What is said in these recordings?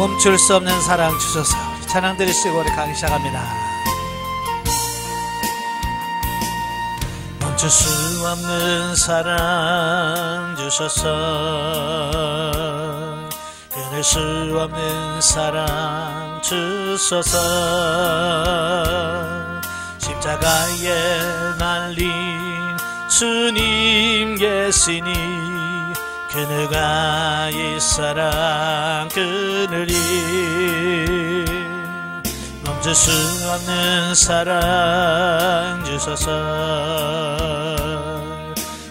멈출 수 없는 사랑 주셔서 찬양 드리시고 우리 가기 시작합니다. 멈출 수 없는 사랑 주셔서 끊을 수 없는 사랑 주셔서 십자가에 날린 주님 계시니 그누가 이 사랑 끊으리. 멈출 수 없는 사랑 주소서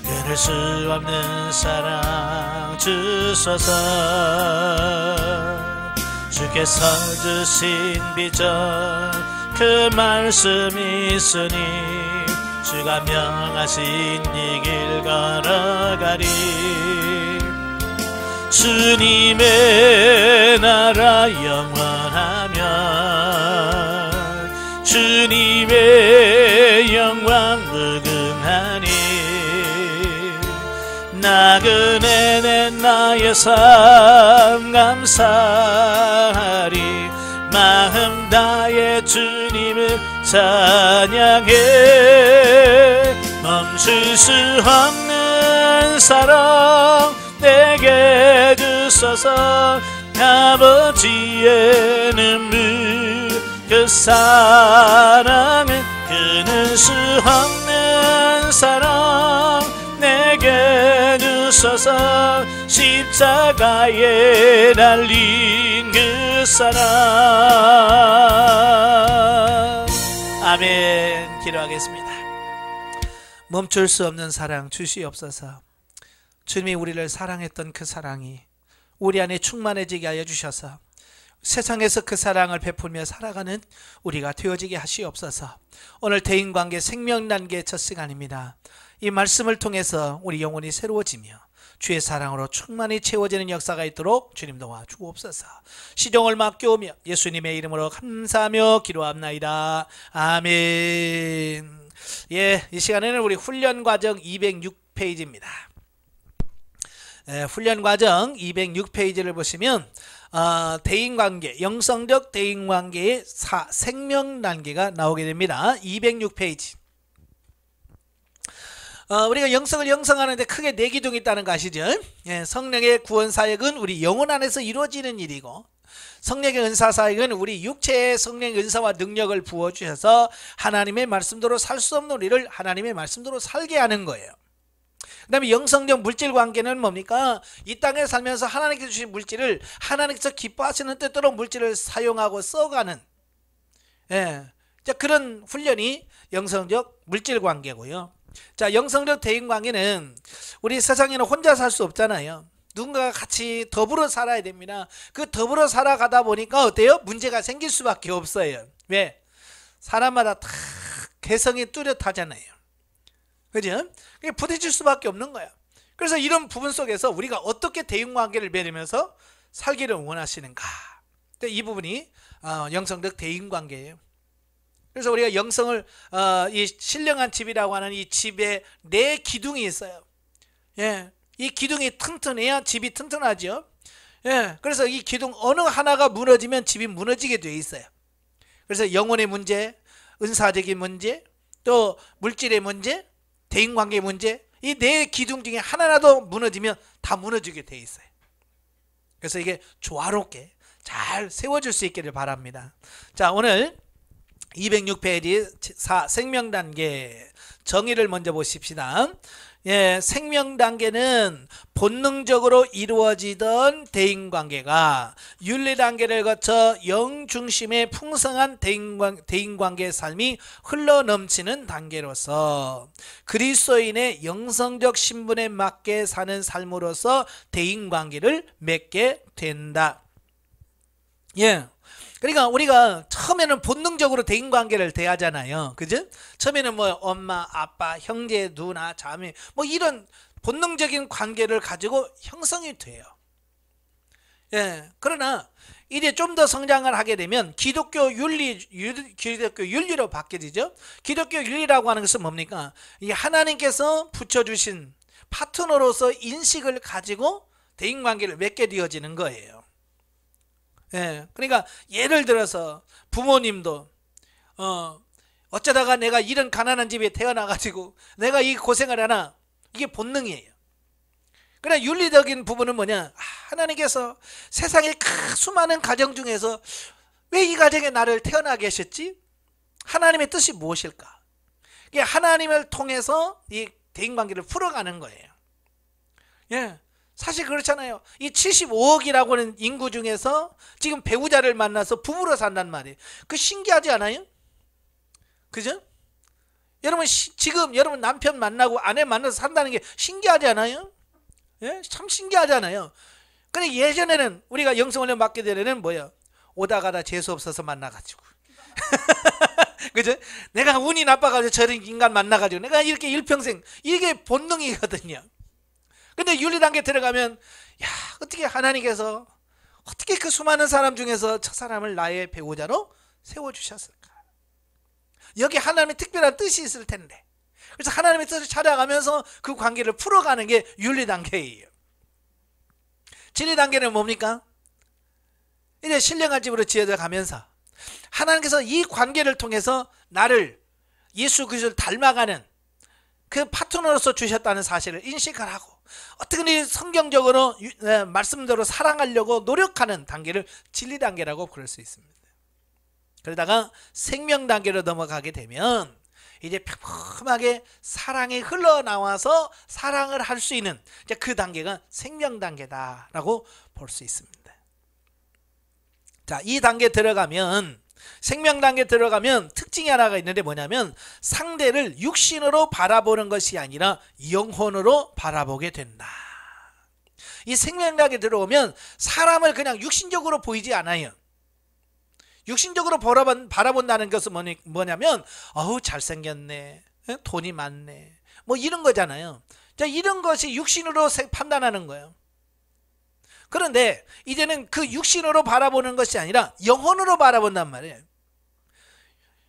끊을 수 없는 사랑 주소서 주께서 주신 비전 그 말씀이 있으니 주가 명하신 이 길 걸어가리. 주님의 나라 영원하면 주님의 영광 무궁하니 나그네 내 나의 삶 감사하리. 마음 다해 주님을 찬양해. 멈출 수 없는 사랑 내게 주소서. 아버지의 눈물 그 사랑은 끊을 수 없는 사랑 내게 주소서. 십자가에 달린 그 사랑. 아멘. 기도하겠습니다. 멈출 수 없는 사랑 주시옵소서. 주님이 우리를 사랑했던 그 사랑이 우리 안에 충만해지게 하여 주셔서 세상에서 그 사랑을 베풀며 살아가는 우리가 되어지게 하시옵소서. 오늘 대인관계 생명단계의 첫 시간입니다. 이 말씀을 통해서 우리 영혼이 새로워지며 주의 사랑으로 충만히 채워지는 역사가 있도록 주님 도와주옵소서. 시종을 맡겨오며 예수님의 이름으로 감사하며 기도합나이다. 아멘. 예, 이 시간에는 우리 훈련과정 206페이지입니다. 훈련과정 206페이지를 보시면 대인관계, 영성적 대인관계의 생명단계가 나오게 됩니다. 206페이지. 우리가 영성을 형성하는데 크게 4기둥이 있다는 거 아시죠? 예, 성령의 구원사역은 우리 영혼 안에서 이루어지는 일이고, 성령의 은사사역은 우리 육체의 성령의 은사와 능력을 부어주셔서 하나님의 말씀대로 살 수 없는 우리를 하나님의 말씀대로 살게 하는 거예요. 그 다음에 영성적 물질 관계는 뭡니까? 이 땅에 살면서 하나님께서 주신 물질을 하나님께서 기뻐하시는 뜻대로 물질을 사용하고 써가는, 예, 그런 훈련이 영성적 물질 관계고요. 자, 영성적 대인 관계는 우리 세상에는 혼자 살 수 없잖아요. 누군가가 같이 더불어 살아야 됩니다. 그 더불어 살아가다 보니까 어때요? 문제가 생길 수밖에 없어요. 왜? 사람마다 다 개성이 뚜렷하잖아요. 그죠? 부딪힐 수밖에 없는 거야. 그래서 이런 부분 속에서 우리가 어떻게 대인관계를 맺으면서 살기를 원하시는가? 이 부분이 영성적 대인관계예요. 그래서 우리가 영성을 이 신령한 집이라고 하는 이 집에 4기둥이 있어요. 예, 이 기둥이 튼튼해야 집이 튼튼하죠. 예, 그래서 이 기둥 어느 하나가 무너지면 집이 무너지게 돼 있어요. 그래서 영혼의 문제, 은사적인 문제, 또 물질의 문제, 대인관계 문제, 이 4기둥 중에 하나라도 무너지면 다 무너지게 돼 있어요. 그래서 이게 조화롭게 잘 세워질 수 있기를 바랍니다. 자, 오늘 206페이지 생명단계 정의를 먼저 보십시다. 예, 생명단계는 본능적으로 이루어지던 대인관계가 윤리단계를 거쳐 영중심의 풍성한 대인관계의 삶이 흘러넘치는 단계로서 그리스도인의 영성적 신분에 맞게 사는 삶으로서 대인관계를 맺게 된다. 예. 그러니까 우리가 처음에는 본능적으로 대인관계를 대하잖아요. 그죠? 처음에는 뭐 엄마, 아빠, 형제, 누나, 자매 뭐 이런 본능적인 관계를 가지고 형성이 돼요. 예. 그러나 이제 좀 더 성장을 하게 되면 기독교 윤리로 바뀌어지죠. 기독교 윤리라고 하는 것은 뭡니까? 이 하나님께서 붙여주신 파트너로서 인식을 가지고 대인관계를 맺게 되어지는 거예요. 예, 그러니까 예를 들어서 부모님도 어쩌다가 내가 이런 가난한 집에 태어나가지고 내가 이 고생을 하나, 이게 본능이에요. 그러나 윤리적인 부분은 뭐냐, 하나님께서 세상의 수많은 가정 중에서 왜 이 가정에 나를 태어나게 하셨지? 하나님의 뜻이 무엇일까? 이게 하나님을 통해서 이 대인관계를 풀어가는 거예요. 예, 사실 그렇잖아요. 이 75억이라고 하는 인구 중에서 지금 배우자를 만나서 부부로 산단 말이에요. 그 신기하지 않아요? 그죠? 여러분 지금 여러분 남편 만나고 아내 만나서 산다는 게 신기하지 않아요? 예? 참 신기하잖아요. 근데 예전에는 우리가 영성훈련 맡게 되려면 뭐예요? 오다 가다 재수 없어서 만나가지고 그죠? 내가 운이 나빠가지고 저런 인간 만나가지고 내가 이렇게 일평생, 이게 본능이거든요. 근데 윤리단계 들어가면, 야, 어떻게 하나님께서 어떻게 그 수많은 사람 중에서 저 사람을 나의 배우자로 세워주셨을까? 여기 하나님의 특별한 뜻이 있을 텐데. 그래서 하나님의 뜻을 찾아가면서 그 관계를 풀어가는 게 윤리단계예요. 진리단계는 뭡니까? 이제 신령한 집으로 지어져 가면서 하나님께서 이 관계를 통해서 나를 예수 그리스도를 닮아가는 그 파트너로서 주셨다는 사실을 인식을 하고, 어떻게 성경적으로 말씀대로 사랑하려고 노력하는 단계를 진리단계라고 부를 수 있습니다. 그러다가 생명단계로 넘어가게 되면 이제 평범하게 사랑이 흘러나와서 사랑을 할 수 있는 이제 그 단계가 생명단계다라고 볼 수 있습니다. 자, 이 단계 들어가면, 생명단계 들어가면 특징이 하나가 있는데 뭐냐면 상대를 육신으로 바라보는 것이 아니라 영혼으로 바라보게 된다. 이 생명단계 들어오면 사람을 그냥 육신적으로 보이지 않아요. 육신적으로 바라본다는 것은 뭐냐면 어우 잘생겼네, 돈이 많네, 뭐 이런 거잖아요. 자, 이런 것이 육신으로 판단하는 거예요. 그런데 이제는 그 육신으로 바라보는 것이 아니라 영혼으로 바라본단 말이에요.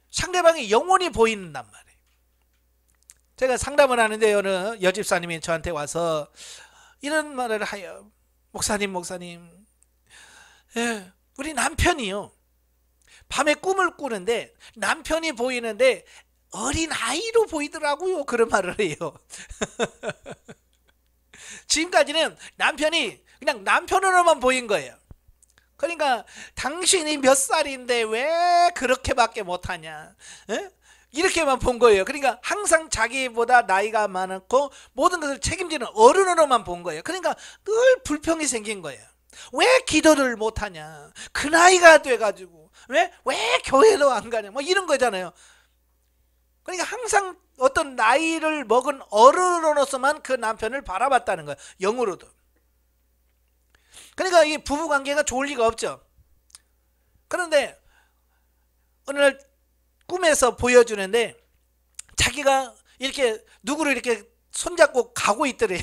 상대방의 영혼이 보인단 말이에요. 제가 상담을 하는데 어느 여집사님이 저한테 와서 이런 말을 하여, 목사님 예, 우리 남편이요, 밤에 꿈을 꾸는데 남편이 보이는데 어린 아이로 보이더라고요. 그런 말을 해요. 지금까지는 남편이 그냥 남편으로만 보인 거예요. 그러니까 당신이 몇 살인데 왜 그렇게밖에 못하냐, 에? 이렇게만 본 거예요. 그러니까 항상 자기보다 나이가 많고 모든 것을 책임지는 어른으로만 본 거예요. 그러니까 늘 불평이 생긴 거예요. 왜 기도를 못하냐, 그 나이가 돼가지고 왜 교회도 안 가냐, 뭐 이런 거잖아요. 그러니까 항상 어떤 나이를 먹은 어른으로서만 그 남편을 바라봤다는 거예요. 영으로도. 그러니까 이 부부관계가 좋을 리가 없죠. 그런데 어느 날 꿈에서 보여주는데 자기가 이렇게 누구를 이렇게 손잡고 가고 있더래요.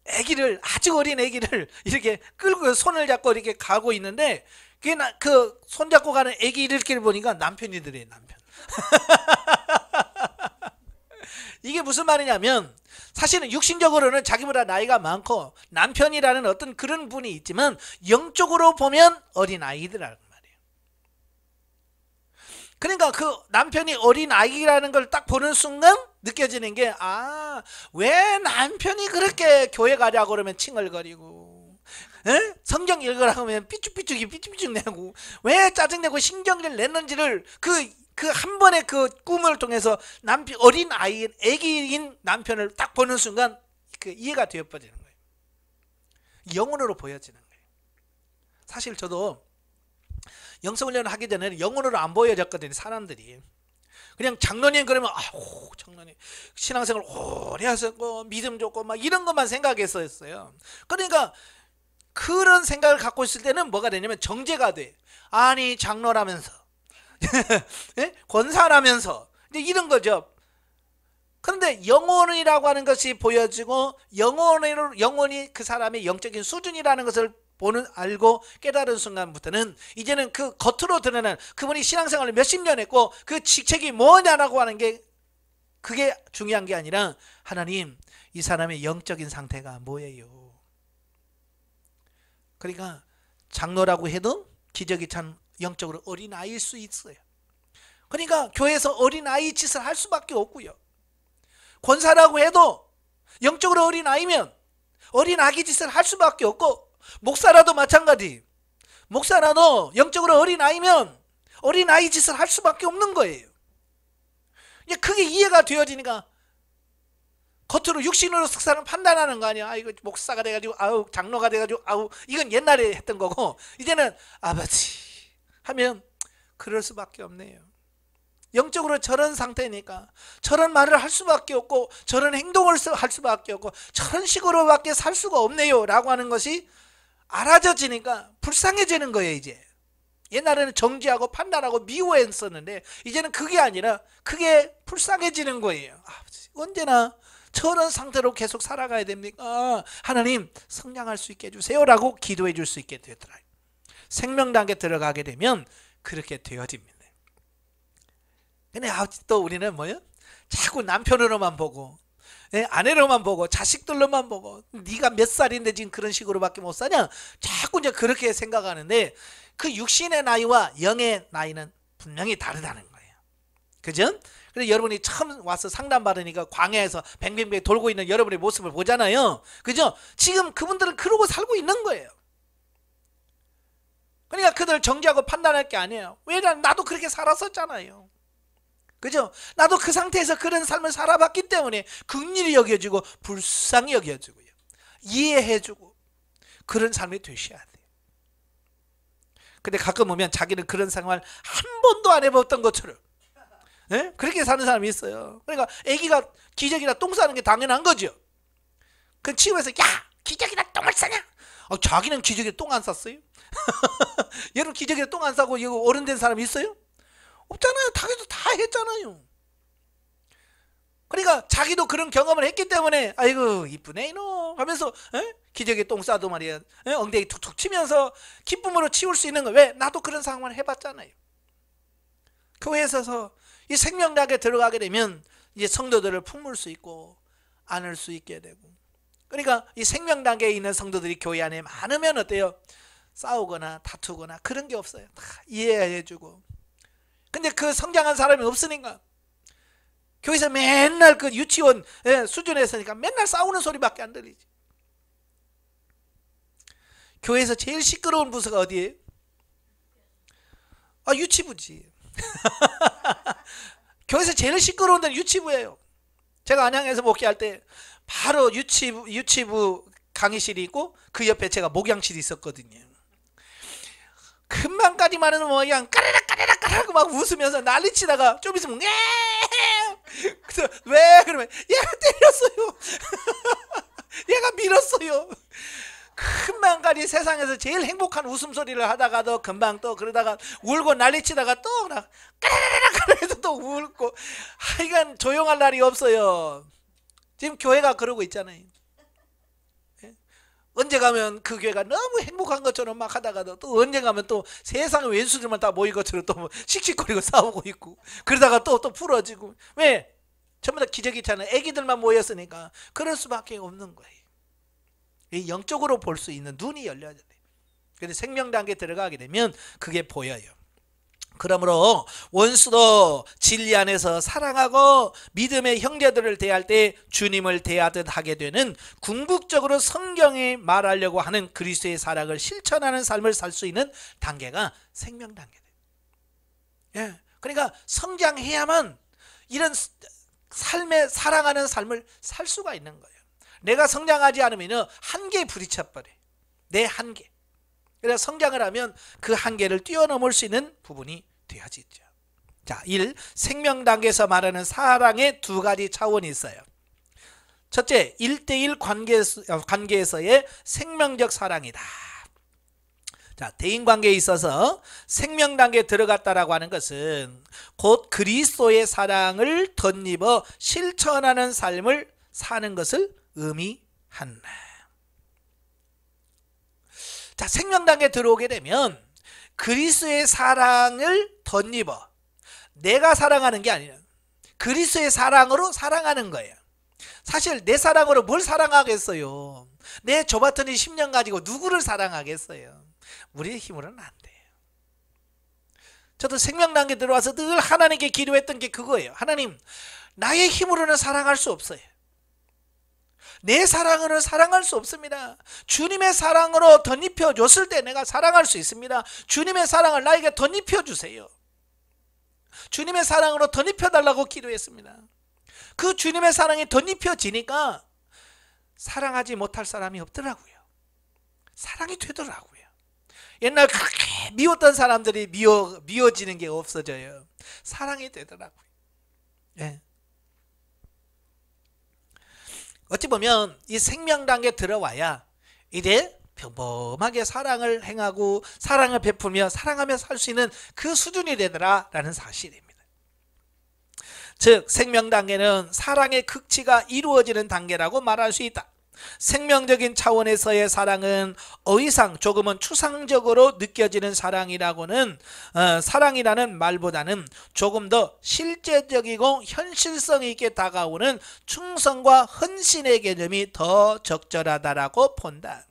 아기를, 아주 어린 아기를 이렇게 끌고 손을 잡고 이렇게 가고 있는데 그 손잡고 가는 아기 이렇게 보니까 남편이더래요. 남편. 이게 무슨 말이냐면 사실은 육신적으로는 자기보다 나이가 많고 남편이라는 어떤 그런 분이 있지만 영적으로 보면 어린 아이들이라는 말이에요. 그러니까 그 남편이 어린 아이라는 걸 딱 보는 순간 느껴지는 게, 왜 남편이 그렇게 교회 가자고 그러면 칭얼거리고, 성경 읽으라고 하면 삐죽삐죽 내고, 왜 짜증내고 신경을 냈는지를 그 한 번의 그 꿈을 통해서 어린 아이, 아기인 남편을 딱 보는 순간 그 이해가 되어버리는 거예요. 영혼으로 보여지는 거예요. 사실 저도 영성훈련을 하기 전에는 영혼으로 안 보여졌거든요. 사람들이 그냥 장로님 그러면 장로님 신앙생활 오래 하셨고 믿음 좋고 막 이런 것만 생각했었어요. 그러니까 그런 생각을 갖고 있을 때는 뭐가 되냐면 정죄가 돼. 아니 장로라면서 권사라면서 이런 거죠. 그런데 영혼이라고 하는 것이 보여지고 영혼이 그 사람의 영적인 수준이라는 것을 알고 깨달은 순간부터는 이제는 그 겉으로 드러나는 그분이 신앙생활을 몇십 년 했고 그 직책이 뭐냐라고 하는 게 그게 중요한 게 아니라 하나님, 이 사람의 영적인 상태가 뭐예요? 그러니까 장로라고 해도 기저귀 찬 영적으로 어린아이일 수 있어요. 그러니까 교회에서 어린아이 짓을 할 수밖에 없고요. 권사라고 해도 영적으로 어린아이면 어린아기 짓을 할 수밖에 없고, 목사라도 마찬가지. 목사라도 영적으로 어린아이면 어린아이 짓을 할 수밖에 없는 거예요. 이제 그게 이해가 되어지니까 겉으로 육신으로 사람을 판단하는 거 아니야. 이거 목사가 돼가지고 아우, 장로가 돼가지고 아우, 이건 옛날에 했던 거고, 이제는 아버지 하면 그럴 수밖에 없네요. 영적으로 저런 상태니까 저런 말을 할 수밖에 없고, 저런 행동을 할 수밖에 없고, 저런 식으로밖에 살 수가 없네요 라고 하는 것이 알아져지니까 불쌍해지는 거예요. 이제 옛날에는 정죄하고 판단하고 미워했었는데 이제는 그게 아니라 그게 불쌍해지는 거예요. 아버지, 언제나 저런 상태로 계속 살아가야 됩니까? 하나님 성장할 수 있게 해주세요 라고 기도해 줄 수 있게 되더라고요. 생명당에 들어가게 되면 그렇게 되어집니다. 근데 또 우리는 뭐요? 자꾸 남편으로만 보고, 아내로만 보고, 자식들로만 보고, 네가 몇 살인데 지금 그런 식으로밖에 못 사냐? 자꾸 이제 그렇게 생각하는데, 그 육신의 나이와 영의 나이는 분명히 다르다는 거예요. 그죠? 그래서 여러분이 처음 와서 상담 받으니까 광야에서 뱅뱅뱅 돌고 있는 여러분의 모습을 보잖아요. 그죠? 지금 그분들은 그러고 살고 있는 거예요. 그러니까 그들 정죄하고 판단할 게 아니에요. 왜냐면 나도 그렇게 살았었잖아요. 그죠? 나도 그 상태에서 그런 삶을 살아봤기 때문에 긍휼히 여겨주고 불쌍히 여겨주고요, 이해해주고 그런 삶이 되셔야 돼요. 근데 가끔 보면 자기는 그런 생활 한 번도 안 해봤던 것처럼, 그렇게 사는 사람이 있어요. 그러니까 애기가 기저귀나 똥 싸는 게 당연한 거죠. 그 치우면서 야, 기저귀나 똥을 싸냐? 자기는 기저귀에 똥 안 쌌어요? 여러분 기저귀에 똥 안 싸고 이거 어른 된 사람 있어요? 없잖아요. 자기도 다 했잖아요. 그러니까 자기도 그런 경험을 했기 때문에 아이고 이쁘네 이놈 하면서 기저귀에 똥 싸도 말이야, 엉덩이 툭툭 치면서 기쁨으로 치울 수 있는 거. 왜? 나도 그런 상황을 해봤잖아요. 교회에 서서 이 생명당에 들어가게 되면 이제 성도들을 품을 수 있고 안을 수 있게 되고, 그러니까 이 생명당에 있는 성도들이 교회 안에 많으면 어때요? 싸우거나 다투거나 그런 게 없어요. 다 이해해주고. 근데 그 성장한 사람이 없으니까 교회에서 맨날 그 유치원 수준에서니까 맨날 싸우는 소리밖에 안 들리지. 교회에서 제일 시끄러운 부서가 어디예요? 유치부지. 교회에서 제일 시끄러운 데는 유치부예요. 제가 안양에서 목회할 때 바로 유치부 강의실이 있고 그 옆에 제가 목양실이 있었거든요. 금방까지만 해도 뭐 그냥 까르락까르락까르락 막 웃으면서 난리치다가 좀 있으면 그래서 왜? 그러면 얘가 때렸어요. 얘가 밀었어요. 금방까지 세상에서 제일 행복한 웃음소리를 하다가도 금방 또 그러다가 울고 난리치다가 또 까르락까르락 해서 또 울고, 하여간 조용할 날이 없어요. 지금 교회가 그러고 있잖아요. 언제 가면 그 교회가 너무 행복한 것처럼 막 하다가도 또 언제 가면 또 세상의 왼수들만 다 모인 것처럼 또 씩씩거리고 싸우고 있고, 그러다가 또 풀어지고. 왜? 전부 다 기저귀 차는 애기들만 모였으니까 그럴 수밖에 없는 거예요. 이 영적으로 볼 수 있는 눈이 열려야 돼요. 그런데 생명단계에 들어가게 되면 그게 보여요. 그러므로 원수도 진리 안에서 사랑하고 믿음의 형제들을 대할 때 주님을 대하듯 하게 되는 궁극적으로 성경에 말하려고 하는 그리스도의 사랑을 실천하는 삶을 살 수 있는 단계가 생명 단계예요. 그러니까 성장해야만 이런 삶에 사랑하는 삶을 살 수가 있는 거예요. 내가 성장하지 않으면 한계에 부딪혀버려. 내 한계. 그래서 성장을 하면 그 한계를 뛰어넘을 수 있는 부분이 되어지죠. 자, 1. 생명 단계에서 말하는 사랑의 두 가지 차원이 있어요. 첫째, 1대1 관계에서의 생명적 사랑이다. 자, 대인관계에 있어서 생명 단계에 들어갔다라고 하는 것은 곧 그리스도의 사랑을 덧입어 실천하는 삶을 사는 것을 의미한다. 자, 생명 단계에 들어오게 되면 그리스도의 사랑을 덧입어, 내가 사랑하는 게 아니라 그리스도의 사랑으로 사랑하는 거예요. 사실 내 사랑으로 뭘 사랑하겠어요? 내 조바터니 10년 가지고 누구를 사랑하겠어요? 우리의 힘으로는 안 돼요. 저도 생명단계 들어와서 늘 하나님께 기도했던 게 그거예요. 하나님, 나의 힘으로는 사랑할 수 없어요. 내 사랑으로는 사랑할 수 없습니다. 주님의 사랑으로 덧입혀 줬을 때 내가 사랑할 수 있습니다. 주님의 사랑을 나에게 덧입혀 주세요. 주님의 사랑으로 덧입혀 달라고 기도했습니다. 그 주님의 사랑이 덧입혀지니까 사랑하지 못할 사람이 없더라고요. 사랑이 되더라고요. 옛날 그렇게 미웠던 사람들이 미워지는 게 없어져요. 사랑이 되더라고요. 예. 어찌 보면 이 생명단계에 들어와야 이제 평범하게 사랑을 행하고 사랑을 베풀며 사랑하며 살 수 있는 그 수준이 되더라라는 사실입니다. 즉 생명단계는 사랑의 극치가 이루어지는 단계라고 말할 수 있다. 생명적인 차원에서의 사랑은 어이상 조금은 추상적으로 느껴지는 사랑이라고는 사랑이라는 말보다는 조금 더 실제적이고 현실성 있게 다가오는 충성과 헌신의 개념이 더 적절하다라고 본다.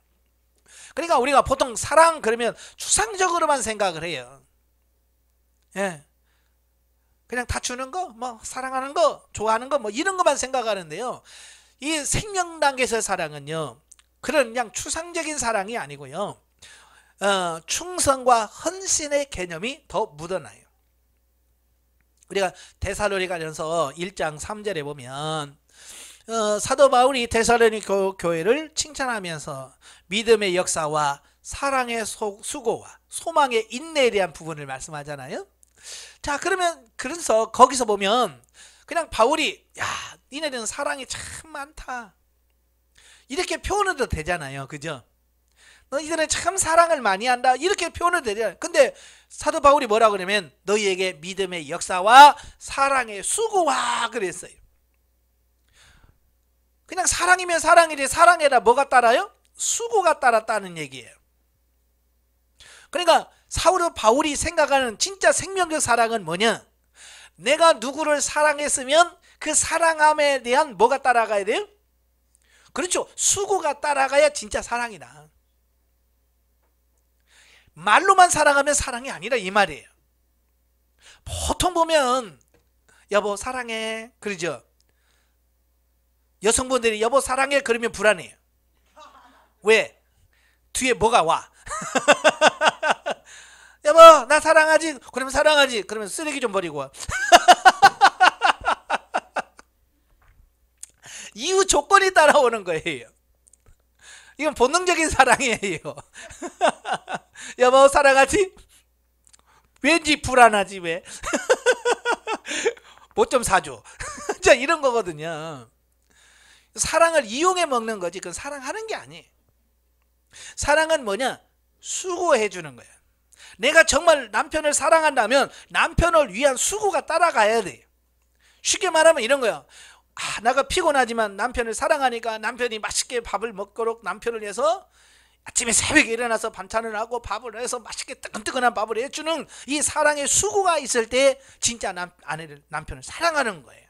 그러니까 우리가 보통 사랑 그러면 추상적으로만 생각을 해요. 예. 그냥 다 주는 거, 뭐 사랑하는 거, 좋아하는 거, 뭐 이런 것만 생각하는데요. 이 생명단계에서의 사랑은요, 그런 그냥 추상적인 사랑이 아니고요, 충성과 헌신의 개념이 더 묻어나요. 우리가 데살로니가전서 1장 3절에 보면 사도 바울이 데살로니 교회를 칭찬하면서 믿음의 역사와 사랑의 수고와 소망의 인내에 대한 부분을 말씀하잖아요. 자, 그래서 거기서 보면 그냥 바울이 야, 니네들은 사랑이 참 많다 이렇게 표현해도 되잖아요. 그죠? 너희들은 참 사랑을 많이 한다 이렇게 표현해도 되잖아요. 근데 사도 바울이 뭐라고 그러면 너희에게 믿음의 역사와 사랑의 수고와 그랬어요. 그냥 사랑이면 사랑이지 사랑에다 뭐가 따라요? 수고가 따랐다는 얘기예요. 그러니까 바울이 생각하는 진짜 생명적 사랑은 뭐냐? 내가 누구를 사랑했으면 그 사랑함에 대한 뭐가 따라가야 돼요? 그렇죠. 수고가 따라가야 진짜 사랑이다. 말로만 사랑하면 사랑이 아니라 이 말이에요. 보통 보면 여보 사랑해 그러죠. 여성분들이 여보 사랑해 그러면 불안해요. 왜? 뒤에 뭐가 와? 여보 나 사랑하지? 그러면 사랑하지. 그러면 쓰레기 좀 버리고 와. 이유 조건이 따라오는 거예요. 이건 본능적인 사랑이에요. 여보 사랑하지? 왠지 불안하지 왜? 뭐 좀 사줘. 자 이런 거거든요. 사랑을 이용해 먹는 거지 그건 사랑하는 게 아니에요. 사랑은 뭐냐? 수고해 주는 거예요. 내가 정말 남편을 사랑한다면 남편을 위한 수고가 따라가야 돼요. 쉽게 말하면 이런 거예요. 내가 피곤하지만 남편을 사랑하니까 남편이 맛있게 밥을 먹도록 남편을 위해서 아침에 새벽에 일어나서 반찬을 하고 밥을 해서 맛있게 뜨끈뜨끈한 밥을 해주는 이 사랑의 수고가 있을 때 진짜 남편을 사랑하는 거예요.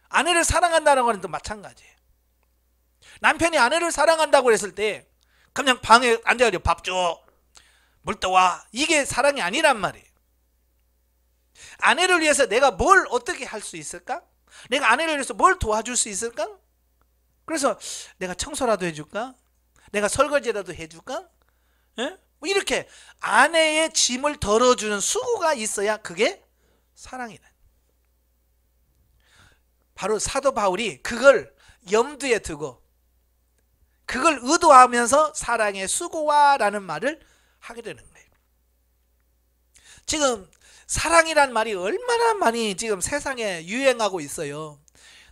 아내를 사랑한다는 거는 또 마찬가지예요. 남편이 아내를 사랑한다고 했을 때 그냥 방에 앉아가지고 밥 줘, 물 떠와 이게 사랑이 아니란 말이에요. 아내를 위해서 내가 뭘 어떻게 할 수 있을까? 내가 아내를 위해서 뭘 도와줄 수 있을까? 그래서 내가 청소라도 해줄까? 내가 설거지라도 해줄까? 예? 뭐 이렇게 아내의 짐을 덜어주는 수고가 있어야 그게 사랑이다. 바로 사도 바울이 그걸 염두에 두고 그걸 의도하면서 사랑의 수고와라는 말을 하게 되는 거예요. 지금 사랑이란 말이 얼마나 많이 지금 세상에 유행하고 있어요.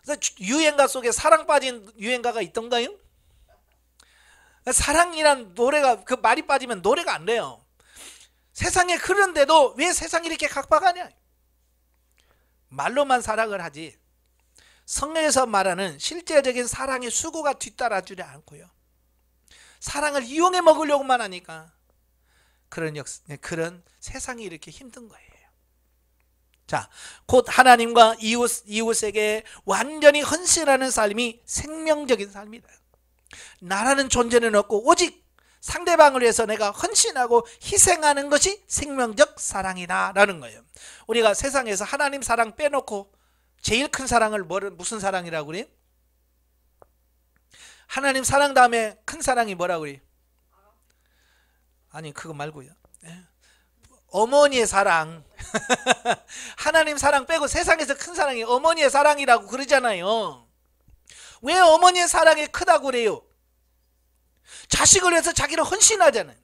그래서 유행가 속에 사랑 빠진 유행가가 있던가요? 사랑이란 노래가 그 말이 빠지면 노래가 안 돼요. 세상에 그런데도 왜 세상이 이렇게 각박하냐? 말로만 사랑을 하지 성경에서 말하는 실제적인 사랑의 수고가 뒤따라주지 않고요. 사랑을 이용해 먹으려고만 하니까 그런 세상이 이렇게 힘든 거예요. 자, 곧 하나님과 이웃에게 완전히 헌신하는 삶이 생명적인 삶이다. 나라는 존재는 없고 오직 상대방을 위해서 내가 헌신하고 희생하는 것이 생명적 사랑이다 라는 거예요. 우리가 세상에서 하나님 사랑 빼놓고 제일 큰 사랑을 무슨 사랑이라고 그래요? 하나님 사랑 다음에 큰 사랑이 뭐라고 그래요? 아니 그거 말고요. 어머니의 사랑. 하나님 사랑 빼고 세상에서 큰 사랑이 어머니의 사랑이라고 그러잖아요. 왜 어머니의 사랑이 크다고 그래요? 자식을 위해서 자기를 헌신하잖아요.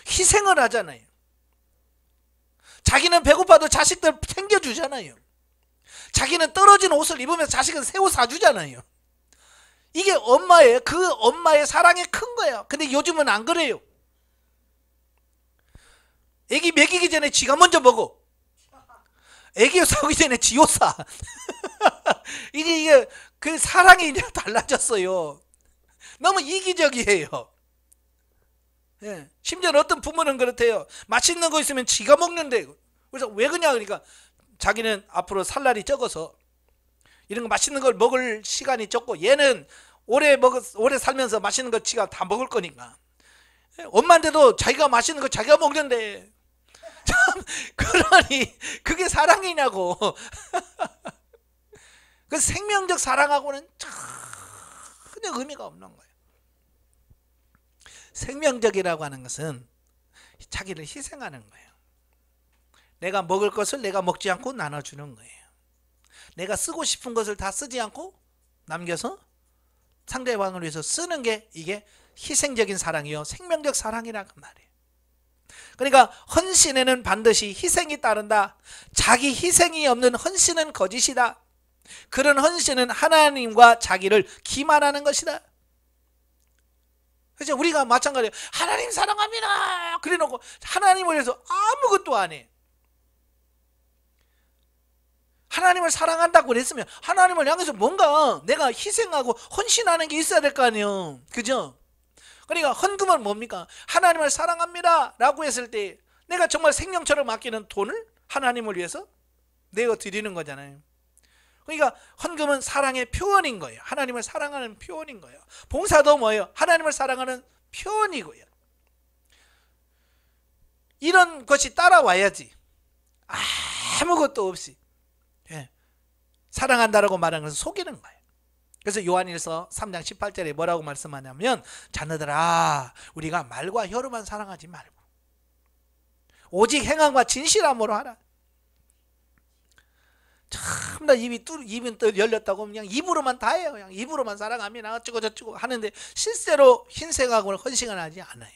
희생을 하잖아요. 자기는 배고파도 자식들 챙겨주잖아요. 자기는 떨어진 옷을 입으면서 자식은 새 옷 사주잖아요. 이게 엄마예요. 그 엄마의 사랑이 큰 거예요. 근데 요즘은 안 그래요. 애기 먹이기 전에 지가 먼저 먹어. 애기 옷 사기 전에 지 옷 사. 이게 그 사랑이 이제 달라졌어요. 너무 이기적이에요. 예. 심지어 어떤 부모는 그렇대요. 맛있는 거 있으면 지가 먹는데. 그래서 왜 그러냐 그러니까 자기는 앞으로 살 날이 적어서 이런 거 맛있는 걸 먹을 시간이 적고 얘는 오래 살면서 맛있는 거 지가 다 먹을 거니까. 엄마인데도 자기가 맛있는 거 자기가 먹는데 참 그러니 그게 사랑이냐고. 그 생명적 사랑하고는 전혀 의미가 없는 거예요. 생명적이라고 하는 것은 자기를 희생하는 거예요. 내가 먹을 것을 내가 먹지 않고 나눠주는 거예요. 내가 쓰고 싶은 것을 다 쓰지 않고 남겨서 상대방을 위해서 쓰는 게 이게 희생적인 사랑이요 생명적 사랑이라고 말이에요. 그러니까 헌신에는 반드시 희생이 따른다. 자기 희생이 없는 헌신은 거짓이다. 그런 헌신은 하나님과 자기를 기만하는 것이다. 그렇죠? 우리가 마찬가지예요. 하나님 사랑합니다 그래 놓고 하나님을 위해서 아무것도 안 해. 하나님을 사랑한다고 그랬으면 하나님을 향해서 뭔가 내가 희생하고 헌신하는 게 있어야 될 거 아니에요. 그죠? 그러니까 헌금은 뭡니까? 하나님을 사랑합니다 라고 했을 때 내가 정말 생명처럼 아끼는 돈을 하나님을 위해서 내어 드리는 거잖아요. 그러니까 헌금은 사랑의 표현인 거예요. 하나님을 사랑하는 표현인 거예요. 봉사도 뭐예요? 하나님을 사랑하는 표현이고요. 이런 것이 따라와야지. 아무것도 없이 사랑한다라고 말하는 것은 속이는 거예요. 그래서 요한일서 3장 18절에 뭐라고 말씀하냐면 자녀들아 우리가 말과 혀로만 사랑하지 말고 오직 행함과 진실함으로 하라. 참나 입이 열렸다고 그냥 입으로만 다 해요. 그냥 입으로만 사랑합니다 어쩌고 저쩌고 하는데 실제로 희생하고 헌신을 하지 않아요.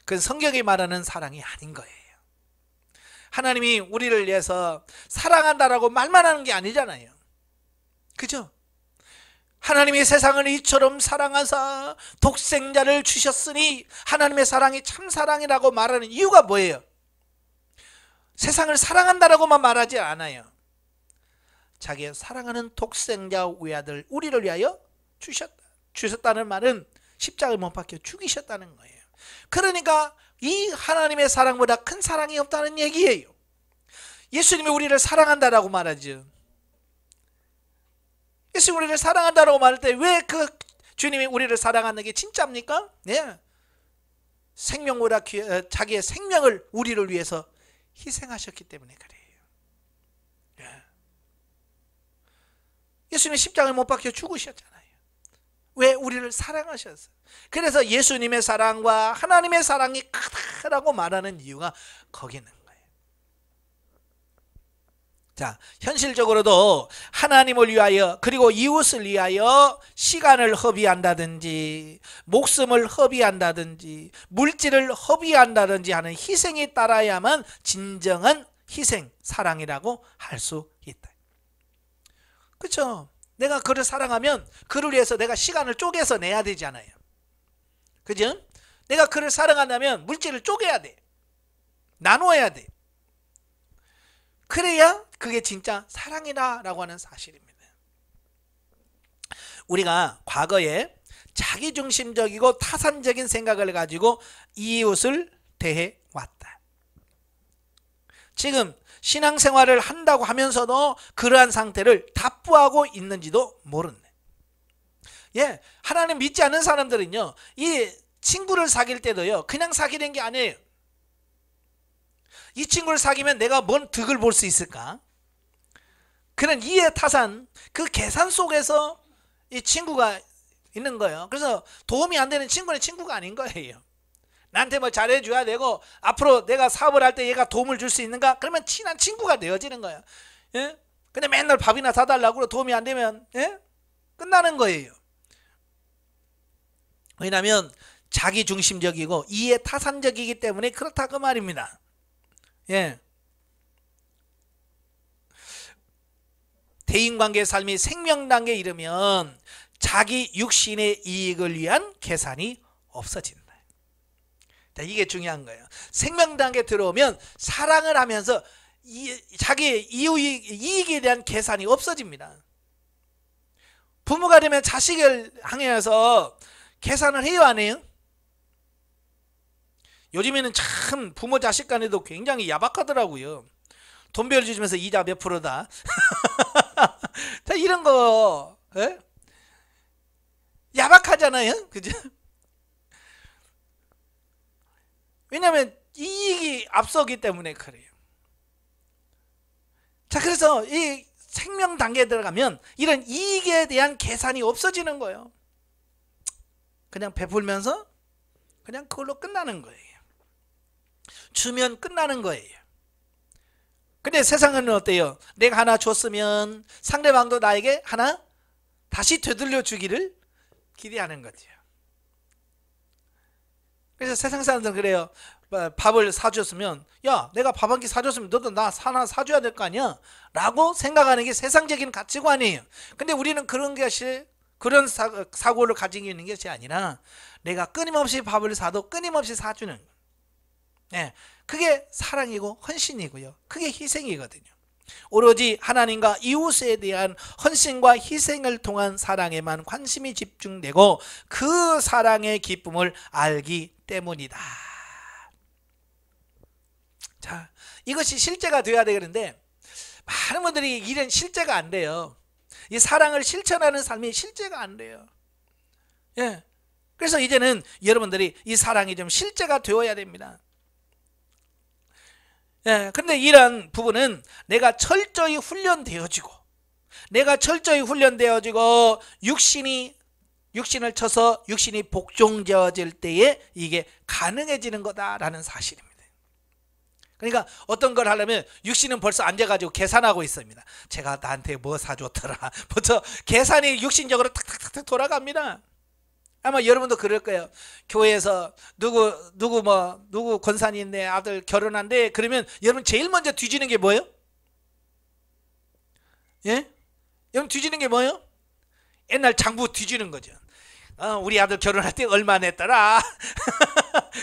그건 성경이 말하는 사랑이 아닌 거예요. 하나님이 우리를 위해서 사랑한다라고 말만 하는 게 아니잖아요. 그죠? 하나님이 세상을 이처럼 사랑하사 독생자를 주셨으니 하나님의 사랑이 참 사랑이라고 말하는 이유가 뭐예요? 세상을 사랑한다라고만 말하지 않아요. 자기의 사랑하는 독생자 외아들 우리를 위하여 주셨다는 말은 십자가에 못 박혀 죽이셨다는 거예요. 그러니까 이 하나님의 사랑보다 큰 사랑이 없다는 얘기예요. 예수님이 우리를 사랑한다라고 말하죠. 예수님이 우리를 사랑한다라고 말할 때 왜 그 주님이 우리를 사랑하는 게 진짜입니까? 네. 생명보다 자기의 생명을 우리를 위해서 희생하셨기 때문에 그래요. 예수님이 십자가에 못 박혀 죽으셨잖아요. 왜? 우리를 사랑하셨어요. 그래서 예수님의 사랑과 하나님의 사랑이 크다라고 말하는 이유가 거기 있는 거예요. 자, 현실적으로도 하나님을 위하여 그리고 이웃을 위하여 시간을 허비한다든지 목숨을 허비한다든지 물질을 허비한다든지 하는 희생이 따라야만 진정한 희생, 사랑이라고 할 수 있다. 그렇죠? 내가 그를 사랑하면 그를 위해서 내가 시간을 쪼개서 내야 되잖아요. 그죠? 내가 그를 사랑한다면 물질을 쪼개야 돼. 나눠야 돼. 그래야 그게 진짜 사랑이다 라고 하는 사실입니다. 우리가 과거에 자기중심적이고 타산적인 생각을 가지고 이웃을 대해왔다. 지금 신앙생활을 한다고 하면서도 그러한 상태를 답부하고 있는지도 모르네. 하나님 믿지 않는 사람들은요, 이 친구를 사귈 때도요, 그냥 사귀는 게 아니에요. 이 친구를 사귀면 내가 뭔 득을 볼 수 있을까? 그런 이해타산, 그 계산 속에서 이 친구가 있는 거예요. 그래서 도움이 안 되는 친구는 친구가 아닌 거예요. 나한테 뭐 잘해줘야 되고 앞으로 내가 사업을 할 때 얘가 도움을 줄 수 있는가? 그러면 친한 친구가 되어지는 거예요. 예? 근데 맨날 밥이나 사달라고 도움이 안 되면 예? 끝나는 거예요. 왜냐하면 자기중심적이고 이해타산적이기 때문에 그렇다 그 말입니다. 예. 대인관계의 삶이 생명단계에 이르면 자기 육신의 이익을 위한 계산이 없어진다. 이게 중요한 거예요. 생명단계에 들어오면 사랑을 하면서 자기의 이익에 대한 계산이 없어집니다. 부모가 되면 자식을 향해서 계산을 해요, 안 해요? 요즘에는 참 부모 자식 간에도 굉장히 야박하더라고요. 돈 빌려주면서 이자 몇 프로다. 자, 이런 거 예? 야박하잖아요, 그죠? 왜냐하면 이익이 앞서기 때문에 그래요. 자, 그래서 이 생명 단계에 들어가면 이런 이익에 대한 계산이 없어지는 거예요. 그냥 베풀면서 그냥 그걸로 끝나는 거예요. 주면 끝나는 거예요. 근데 세상은 어때요? 내가 하나 줬으면 상대방도 나에게 하나 다시 되돌려 주기를 기대하는 거죠. 그래서 세상 사람들은 그래요. 밥을 사줬으면 야, 내가 밥 한 끼 사줬으면 너도 나 하나 사줘야 될 거 아니야? 라고 생각하는 게 세상적인 가치관이에요. 근데 우리는 그런 사고를 가지고 있는 것이 아니라 내가 끊임없이 밥을 사도 끊임없이 사주는 거예요. 네, 그게 사랑이고 헌신이고요. 그게 희생이거든요. 오로지 하나님과 이웃에 대한 헌신과 희생을 통한 사랑에만 관심이 집중되고 그 사랑의 기쁨을 알기 때문이다. 자, 이것이 실제가 되어야 되는데 많은 분들이 이런 실제가 안 돼요. 이 사랑을 실천하는 삶이 실제가 안 돼요. 예. 그래서 이제는 여러분들이 이 사랑이 좀 실제가 되어야 됩니다. 예. 근데 이런 부분은 내가 철저히 훈련되어지고 육신을 쳐서 육신이 복종되어질 때에 이게 가능해지는 거다라는 사실입니다. 그러니까 어떤 걸 하려면 육신은 벌써 앉아가지고 계산하고 있습니다. 제가 나한테 뭐 사줬더라. 벌써 계산이 육신적으로 탁탁탁 돌아갑니다. 아마 여러분도 그럴 거예요. 교회에서 누구 권사님 내 아들 결혼한대. 그러면 여러분 제일 먼저 뒤지는 게 뭐예요? 예? 여러분 뒤지는 게 뭐예요? 옛날 장부 뒤지는 거죠. 우리 아들 결혼할 때 얼마 냈더라.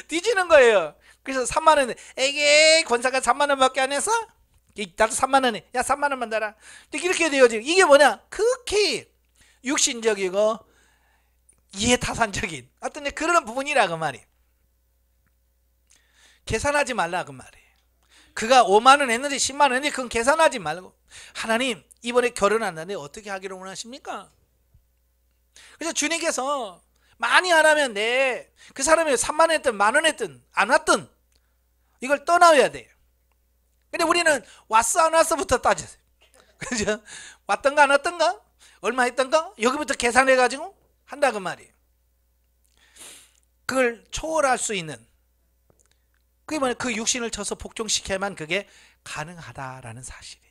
뒤지는 거예요. 그래서 3만 원, 에게 권사가 3만 원밖에 안 해서 나도 3만 원에, 야 3만 원만 달아. 이렇게 되어지. 이게 뭐냐? 극히 육신적이고 이해타산적인 어떤 그런 부분이라 그 말이. 계산하지 말라 그 말이에요. 그가 5만 원 했는데 10만 원 했는데 그건 계산하지 말고 하나님 이번에 결혼한다는데 어떻게 하기로 원하십니까? 그래서 주님께서 많이 안 하면 그 사람이 3만 원 했든 만 원 했든 안 왔든 이걸 떠나야 돼요. 근데 우리는 왔어 안 왔어부터 따지세요. 그죠? 왔던가 안 왔던가? 얼마 했던가? 여기부터 계산해가지고 한다 그 말이에요. 그걸 초월할 수 있는 그게 뭐냐? 그 육신을 쳐서 복종시켜야만 그게 가능하다라는 사실이에요.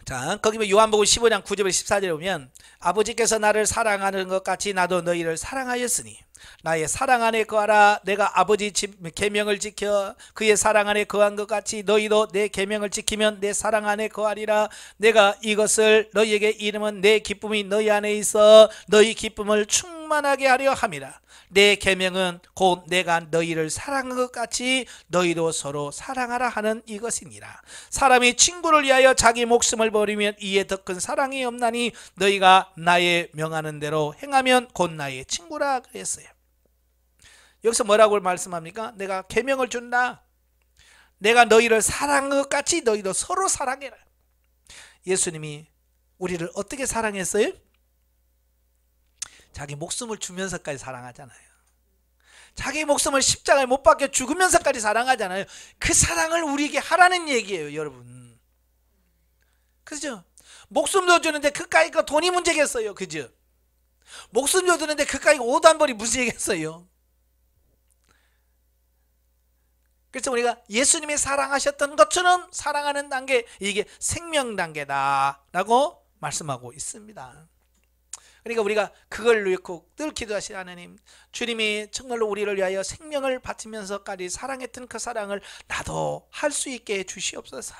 자, 거기 요한복음 15장 9절 14절에 보면 아버지께서 나를 사랑하는 것 같이 나도 너희를 사랑하였으니 나의 사랑 안에 거하라. 내가 아버지 계명을 지켜 그의 사랑 안에 거한 것 같이 너희도 내 계명을 지키면 내 사랑 안에 거하리라. 내가 이것을 너희에게 이름은 내 기쁨이 너희 안에 있어 너희 기쁨을 충만하게 하려 함이라. 내 계명은 곧 내가 너희를 사랑한 것 같이 너희도 서로 사랑하라 하는 이것이니라. 사람이 친구를 위하여 자기 목숨을 버리면 이에 더 큰 사랑이 없나니 너희가 나의 명하는 대로 행하면 곧 나의 친구라 그랬어요. 여기서 뭐라고 말씀합니까? 내가 계명을 준다. 내가 너희를 사랑한 것 같이 너희도 서로 사랑해라. 예수님이 우리를 어떻게 사랑했어요? 자기 목숨을 주면서까지 사랑하잖아요. 자기 목숨을 십자가에 못 박혀 죽으면서까지 사랑하잖아요. 그 사랑을 우리에게 하라는 얘기예요, 여러분. 그죠? 목숨도 주는데 그까이 거 돈이 문제겠어요, 그죠? 목숨도 주는데 그까이 옷 한 벌이 문제겠어요. 그래서 우리가 예수님이 사랑하셨던 것처럼 사랑하는 단계, 이게 생명 단계다라고 말씀하고 있습니다. 그러니까 우리가 그걸 놓고 늘 기도하시는 하나님, 주님이 정말로 우리를 위하여 생명을 바치면서까지 사랑했던 그 사랑을 나도 할 수 있게 해 주시옵소서.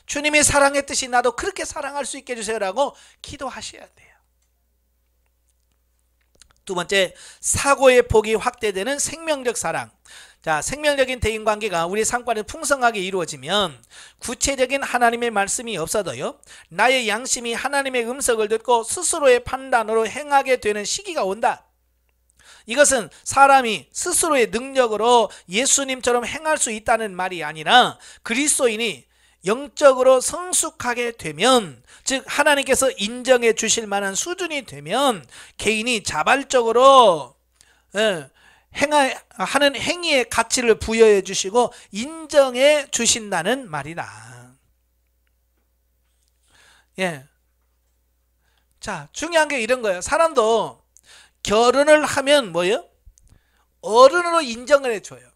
주님이 사랑했듯이 나도 그렇게 사랑할 수 있게 해주세요라고 기도하셔야 돼요. 두 번째, 사고의 폭이 확대되는 생명적 사랑. 자, 생명적인 대인관계가 우리 삶과는 풍성하게 이루어지면 구체적인 하나님의 말씀이 없어도요, 나의 양심이 하나님의 음성을 듣고 스스로의 판단으로 행하게 되는 시기가 온다. 이것은 사람이 스스로의 능력으로 예수님처럼 행할 수 있다는 말이 아니라 그리스도인이 영적으로 성숙하게 되면, 즉 하나님께서 인정해 주실 만한 수준이 되면 개인이 자발적으로 하는 행위의 가치를 부여해 주시고 인정해 주신다는 말이다. 예. 자, 중요한 게 이런 거예요. 사람도 결혼을 하면 뭐예요? 어른으로 인정을 해줘요.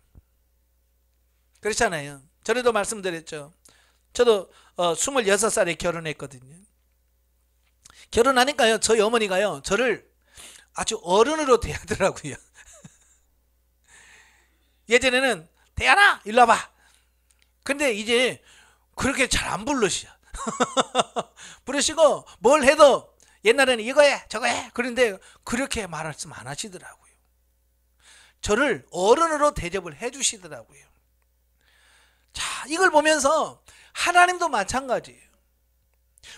그렇잖아요. 전에도 말씀드렸죠. 저도 26살에 결혼했거든요. 결혼하니까요, 저희 어머니가요, 저를 아주 어른으로 대하더라고요. 예전에는 대하나 일로 와봐. 근데 이제 그렇게 잘 안 부르시죠. 부르시고 뭘 해도 옛날에는 이거 해 저거 해 그런데 그렇게 말씀 안 하시더라고요. 저를 어른으로 대접을 해 주시더라고요. 자, 이걸 보면서 하나님도 마찬가지예요.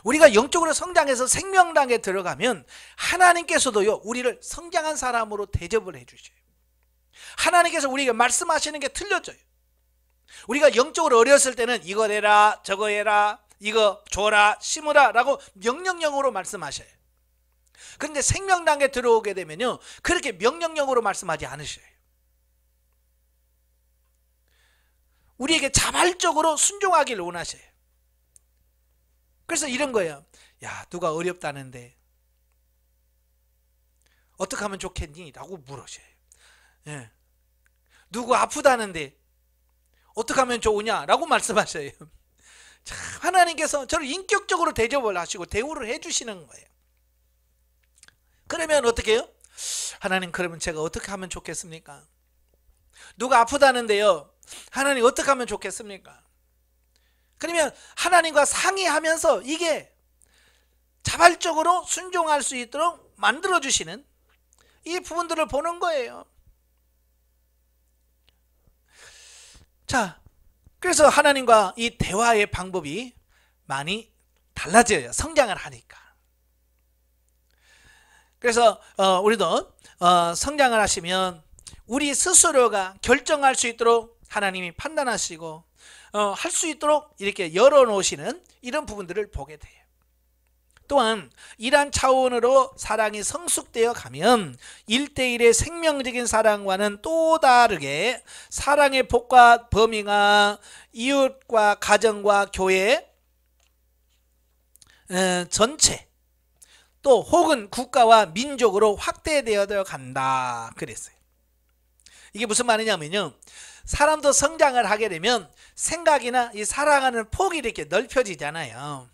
우리가 영적으로 성장해서 생명당에 들어가면 하나님께서도요, 우리를 성장한 사람으로 대접을 해 주셔요. 하나님께서 우리에게 말씀하시는 게 틀려져요. 우리가 영적으로 어렸을 때는 이거 해라 저거 해라 이거 줘라 심으라 라고 명령형으로 말씀하셔요. 그런데 생명당에 들어오게 되면요, 그렇게 명령형으로 말씀하지 않으셔요. 우리에게 자발적으로 순종하기를 원하셔요. 그래서 이런 거예요. 야, 누가 어렵다는데 어떻게 하면 좋겠니? 라고 물으셔요. 예. 누구 아프다는데 어떻게 하면 좋으냐? 라고 말씀하셔요. 참, 하나님께서 저를 인격적으로 대접을 하시고 대우를 해주시는 거예요. 그러면 어떻게 해요? 하나님, 그러면 제가 어떻게 하면 좋겠습니까? 누가 아프다는데요, 하나님 어떻게 하면 좋겠습니까? 그러면 하나님과 상의하면서 이게 자발적으로 순종할 수 있도록 만들어주시는 이 부분들을 보는 거예요. 자, 그래서 하나님과 이 대화의 방법이 많이 달라져요. 성장을 하니까. 그래서 우리도 성장을 하시면 우리 스스로가 결정할 수 있도록 하나님이 판단하시고 할 수 있도록 이렇게 열어놓으시는 이런 부분들을 보게 돼요. 또한 이러한 차원으로 사랑이 성숙되어 가면 1대1의 생명적인 사랑과는 또 다르게 사랑의 폭과 범위가 이웃과 가정과 교회 전체 또 혹은 국가와 민족으로 확대되어 간다 그랬어요. 이게 무슨 말이냐면요, 사람도 성장을 하게 되면 생각이나 이 사랑하는 폭이 이렇게 넓혀지잖아요.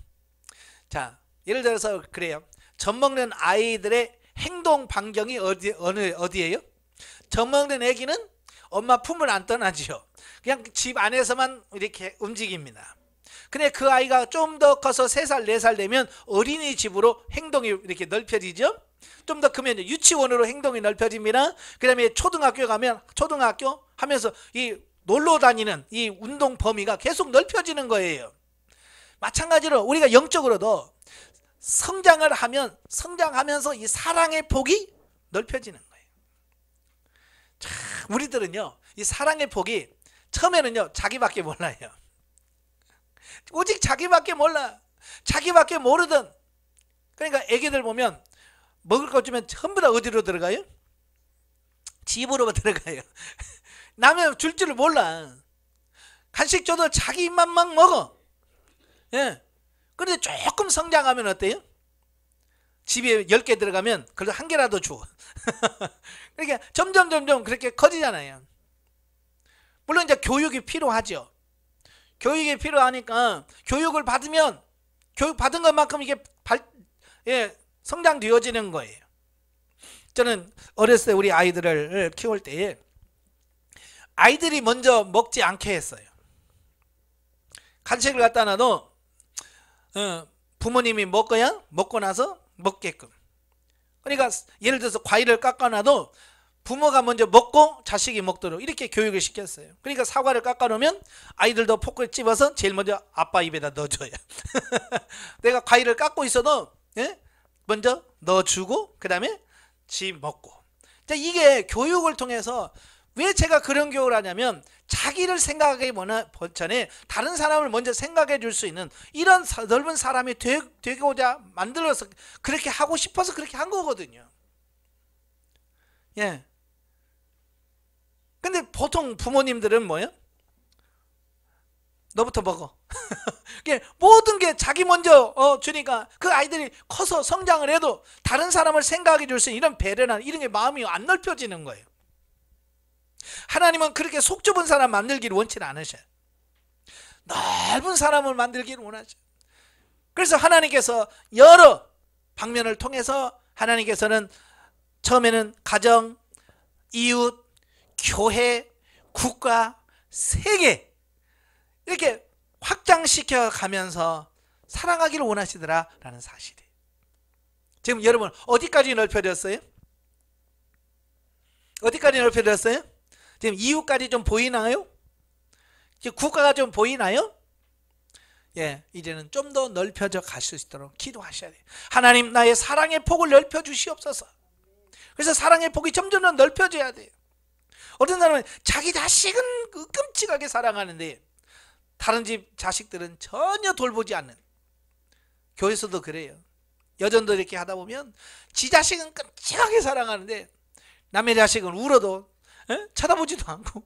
자, 예를 들어서 그래요. 젖 먹는 아이들의 행동 반경이 어디예요? 젖 먹는 아기는 엄마 품을 안 떠나지요. 그냥 집 안에서만 이렇게 움직입니다. 근데 그 아이가 좀 더 커서 3살, 4살 되면 어린이집으로 행동이 이렇게 넓혀지죠. 좀 더 크면 유치원으로 행동이 넓혀집니다. 그 다음에 초등학교 가면 초등학교 하면서 이 놀러 다니는 이 운동 범위가 계속 넓혀지는 거예요. 마찬가지로 우리가 영적으로도 성장을 하면 성장하면서 이 사랑의 폭이 넓혀지는 거예요. 참, 우리들은요, 이 사랑의 폭이 처음에는요, 자기밖에 몰라요. 오직 자기밖에 몰라. 자기밖에 모르던. 그러니까 애기들 보면 먹을 것 주면 전부 다 어디로 들어가요? 집으로 들어가요. 남의 줄 줄을 몰라. 간식 줘도 자기 입맛만 먹어. 예. 그런데 조금 성장하면 어때요? 집에 10개 들어가면 그래도 한 개라도 줘. 그러니까 점점 그렇게 커지잖아요. 물론 이제 교육이 필요하죠. 교육이 필요하니까 교육을 받으면 교육 받은 것만큼 이게 성장되어지는 거예요. 저는 어렸을 때 우리 아이들을 키울 때에 아이들이 먼저 먹지 않게 했어요. 간식을 갖다 놔도 부모님이 먹고 나서 먹게끔. 그러니까 예를 들어서 과일을 깎아놔도 부모가 먼저 먹고 자식이 먹도록 이렇게 교육을 시켰어요. 그러니까 사과를 깎아놓으면 아이들도 포크에 찝어서 제일 먼저 아빠 입에다 넣어줘요. 내가 과일을 깎고 있어도 먼저 넣어주고 그 다음에 지 먹고. 이게 교육을 통해서 왜 제가 그런 교육을 하냐면 자기를 생각하기 전에 다른 사람을 먼저 생각해 줄 수 있는 이런 넓은 사람이 되고자 만들어서 그렇게 하고 싶어서 그렇게 한 거거든요. 예. 근데 보통 부모님들은 뭐예요? 너부터 먹어. 모든 게 자기 먼저 주니까 그 아이들이 커서 성장을 해도 다른 사람을 생각해 줄 수 있는 이런 배려나 이런 게 마음이 안 넓혀지는 거예요. 하나님은 그렇게 속 좁은 사람 만들기를 원치는 않으셔요. 넓은 사람을 만들기를 원하죠. 그래서 하나님께서 여러 방면을 통해서 하나님께서는 처음에는 가정, 이웃, 교회, 국가, 세계 이렇게 확장시켜 가면서 사랑하기를 원하시더라라는 사실이에요. 지금 여러분 어디까지 넓혀졌어요? 어디까지 넓혀졌어요? 지금 이웃까지 좀 보이나요? 지금 국가가 좀 보이나요? 예, 이제는 좀 더 넓혀져 갈 수 있도록 기도하셔야 돼요. 하나님 나의 사랑의 폭을 넓혀 주시옵소서. 그래서 사랑의 폭이 점점 더 넓혀져야 돼요. 어떤 사람은 자기 자식은 끔찍하게 사랑하는데 다른 집 자식들은 전혀 돌보지 않는. 교회에서도 그래요. 여전도 이렇게 하다 보면 지 자식은 끔찍하게 사랑하는데 남의 자식은 울어도 쳐다보지도 않고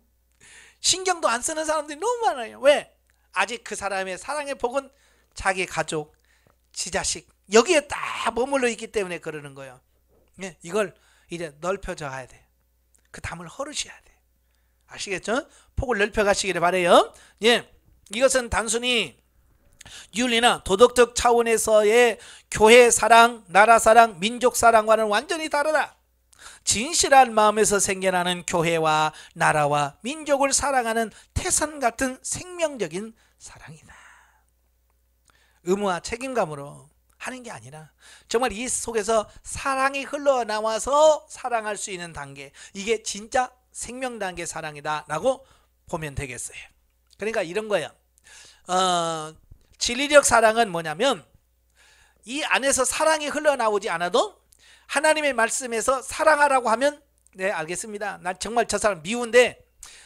신경도 안 쓰는 사람들이 너무 많아요. 왜? 아직 그 사람의 사랑의 복은 자기 가족, 지 자식 여기에 딱 머물러 있기 때문에 그러는 거예요. 이걸 이제 넓혀져 가야 돼. 그 담을 허르셔야 돼. 아시겠죠? 폭을 넓혀 가시기를 바래요. 예, 이것은 단순히 윤리나 도덕적 차원에서의 교회 사랑, 나라 사랑, 민족 사랑과는 완전히 다르다. 진실한 마음에서 생겨나는 교회와 나라와 민족을 사랑하는 태산 같은 생명적인 사랑이다. 의무와 책임감으로 하는 게 아니라 정말 이 속에서 사랑이 흘러나와서 사랑할 수 있는 단계, 이게 진짜 생명 단계 사랑이다 라고 보면 되겠어요. 그러니까 이런 거예요. 진리적 사랑은 뭐냐면 이 안에서 사랑이 흘러나오지 않아도 하나님의 말씀에서 사랑하라고 하면 네 알겠습니다. 난 정말 저 사람 미운데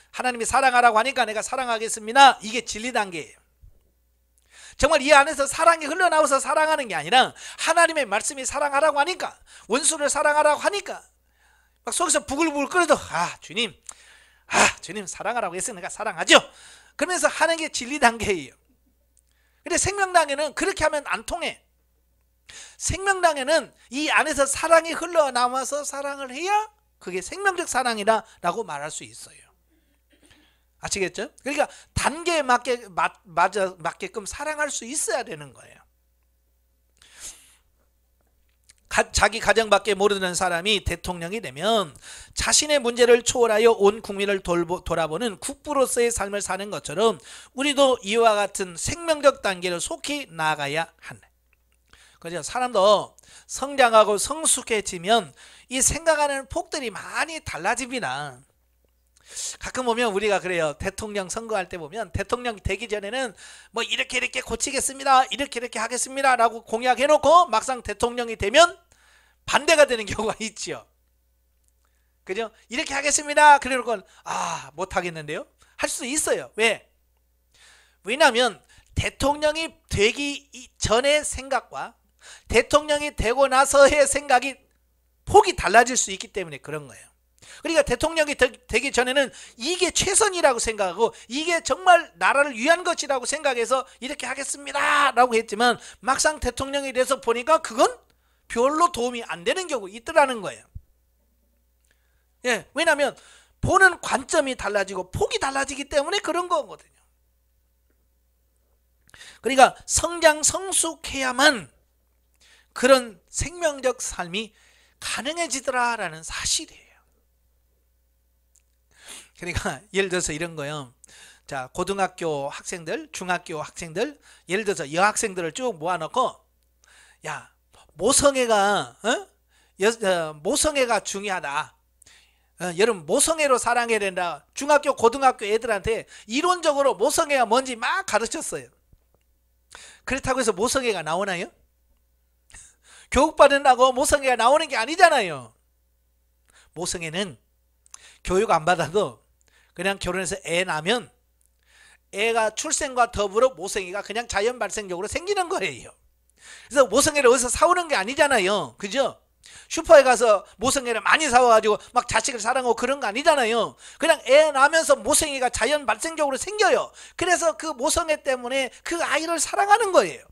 하나님이 사랑하라고 하니까 내가 사랑하겠습니다. 이게 진리 단계예요. 정말 이 안에서 사랑이 흘러나와서 사랑하는 게 아니라 하나님의 말씀이 사랑하라고 하니까, 원수를 사랑하라고 하니까 막 속에서 부글부글 끓어도 주님 사랑하라고 했으니까 사랑하죠. 그러면서 하는 게 진리 단계예요. 근데 생명 단계는 그렇게 하면 안 통해. 생명 단계는 이 안에서 사랑이 흘러나와서 사랑을 해야 그게 생명적 사랑이다 라고 말할 수 있어요. 아시겠죠? 그러니까 단계에 맞게끔 사랑할 수 있어야 되는 거예요. 자기 가정밖에 모르는 사람이 대통령이 되면 자신의 문제를 초월하여 온 국민을 돌아보는 국부로서의 삶을 사는 것처럼 우리도 이와 같은 생명적 단계를 속히 나아가야 한다. 그죠? 사람도 성장하고 성숙해지면 이 생각하는 폭들이 많이 달라집니다. 가끔 보면 우리가 그래요. 대통령 선거할 때 보면 대통령 되기 전에는 뭐 이렇게 고치겠습니다, 이렇게 하겠습니다 라고 공약해놓고 막상 대통령이 되면 반대가 되는 경우가 있죠. 그죠? 이렇게 하겠습니다 그래놓고 못하겠는데요? 할 수 있어요. 왜? 왜냐하면 대통령이 되기 전의 생각과 대통령이 되고 나서의 생각이 폭이 달라질 수 있기 때문에 그런 거예요. 그러니까 대통령이 되기 전에는 이게 최선이라고 생각하고 이게 정말 나라를 위한 것이라고 생각해서 이렇게 하겠습니다 라고 했지만 막상 대통령이 돼서 보니까 그건 별로 도움이 안 되는 경우 있더라는 거예요. 예, 왜냐하면 보는 관점이 달라지고 폭이 달라지기 때문에 그런 거거든요. 그러니까 성장 성숙해야만 그런 생명적 삶이 가능해지더라라는 사실이에요. 그러니까 예를 들어서 이런 거요. 자, 고등학교 학생들, 중학교 학생들, 예를 들어서 여학생들을 쭉 모아놓고, 야, 모성애가 모성애가 중요하다. 여러분 모성애로 사랑해야 된다. 중학교, 고등학교 애들한테 이론적으로 모성애가 뭔지 막 가르쳤어요. 그렇다고 해서 모성애가 나오나요? 교육받는다고 모성애가 나오는 게 아니잖아요. 모성애는 교육 안 받아도 그냥 결혼해서 애 낳으면 애가 출생과 더불어 모성애가 그냥 자연 발생적으로 생기는 거예요. 그래서 모성애를 어디서 사오는 게 아니잖아요. 그죠? 슈퍼에 가서 모성애를 많이 사와가지고 막 자식을 사랑하고 그런 거 아니잖아요. 그냥 애 낳으면서 모성애가 자연 발생적으로 생겨요. 그래서 그 모성애 때문에 그 아이를 사랑하는 거예요.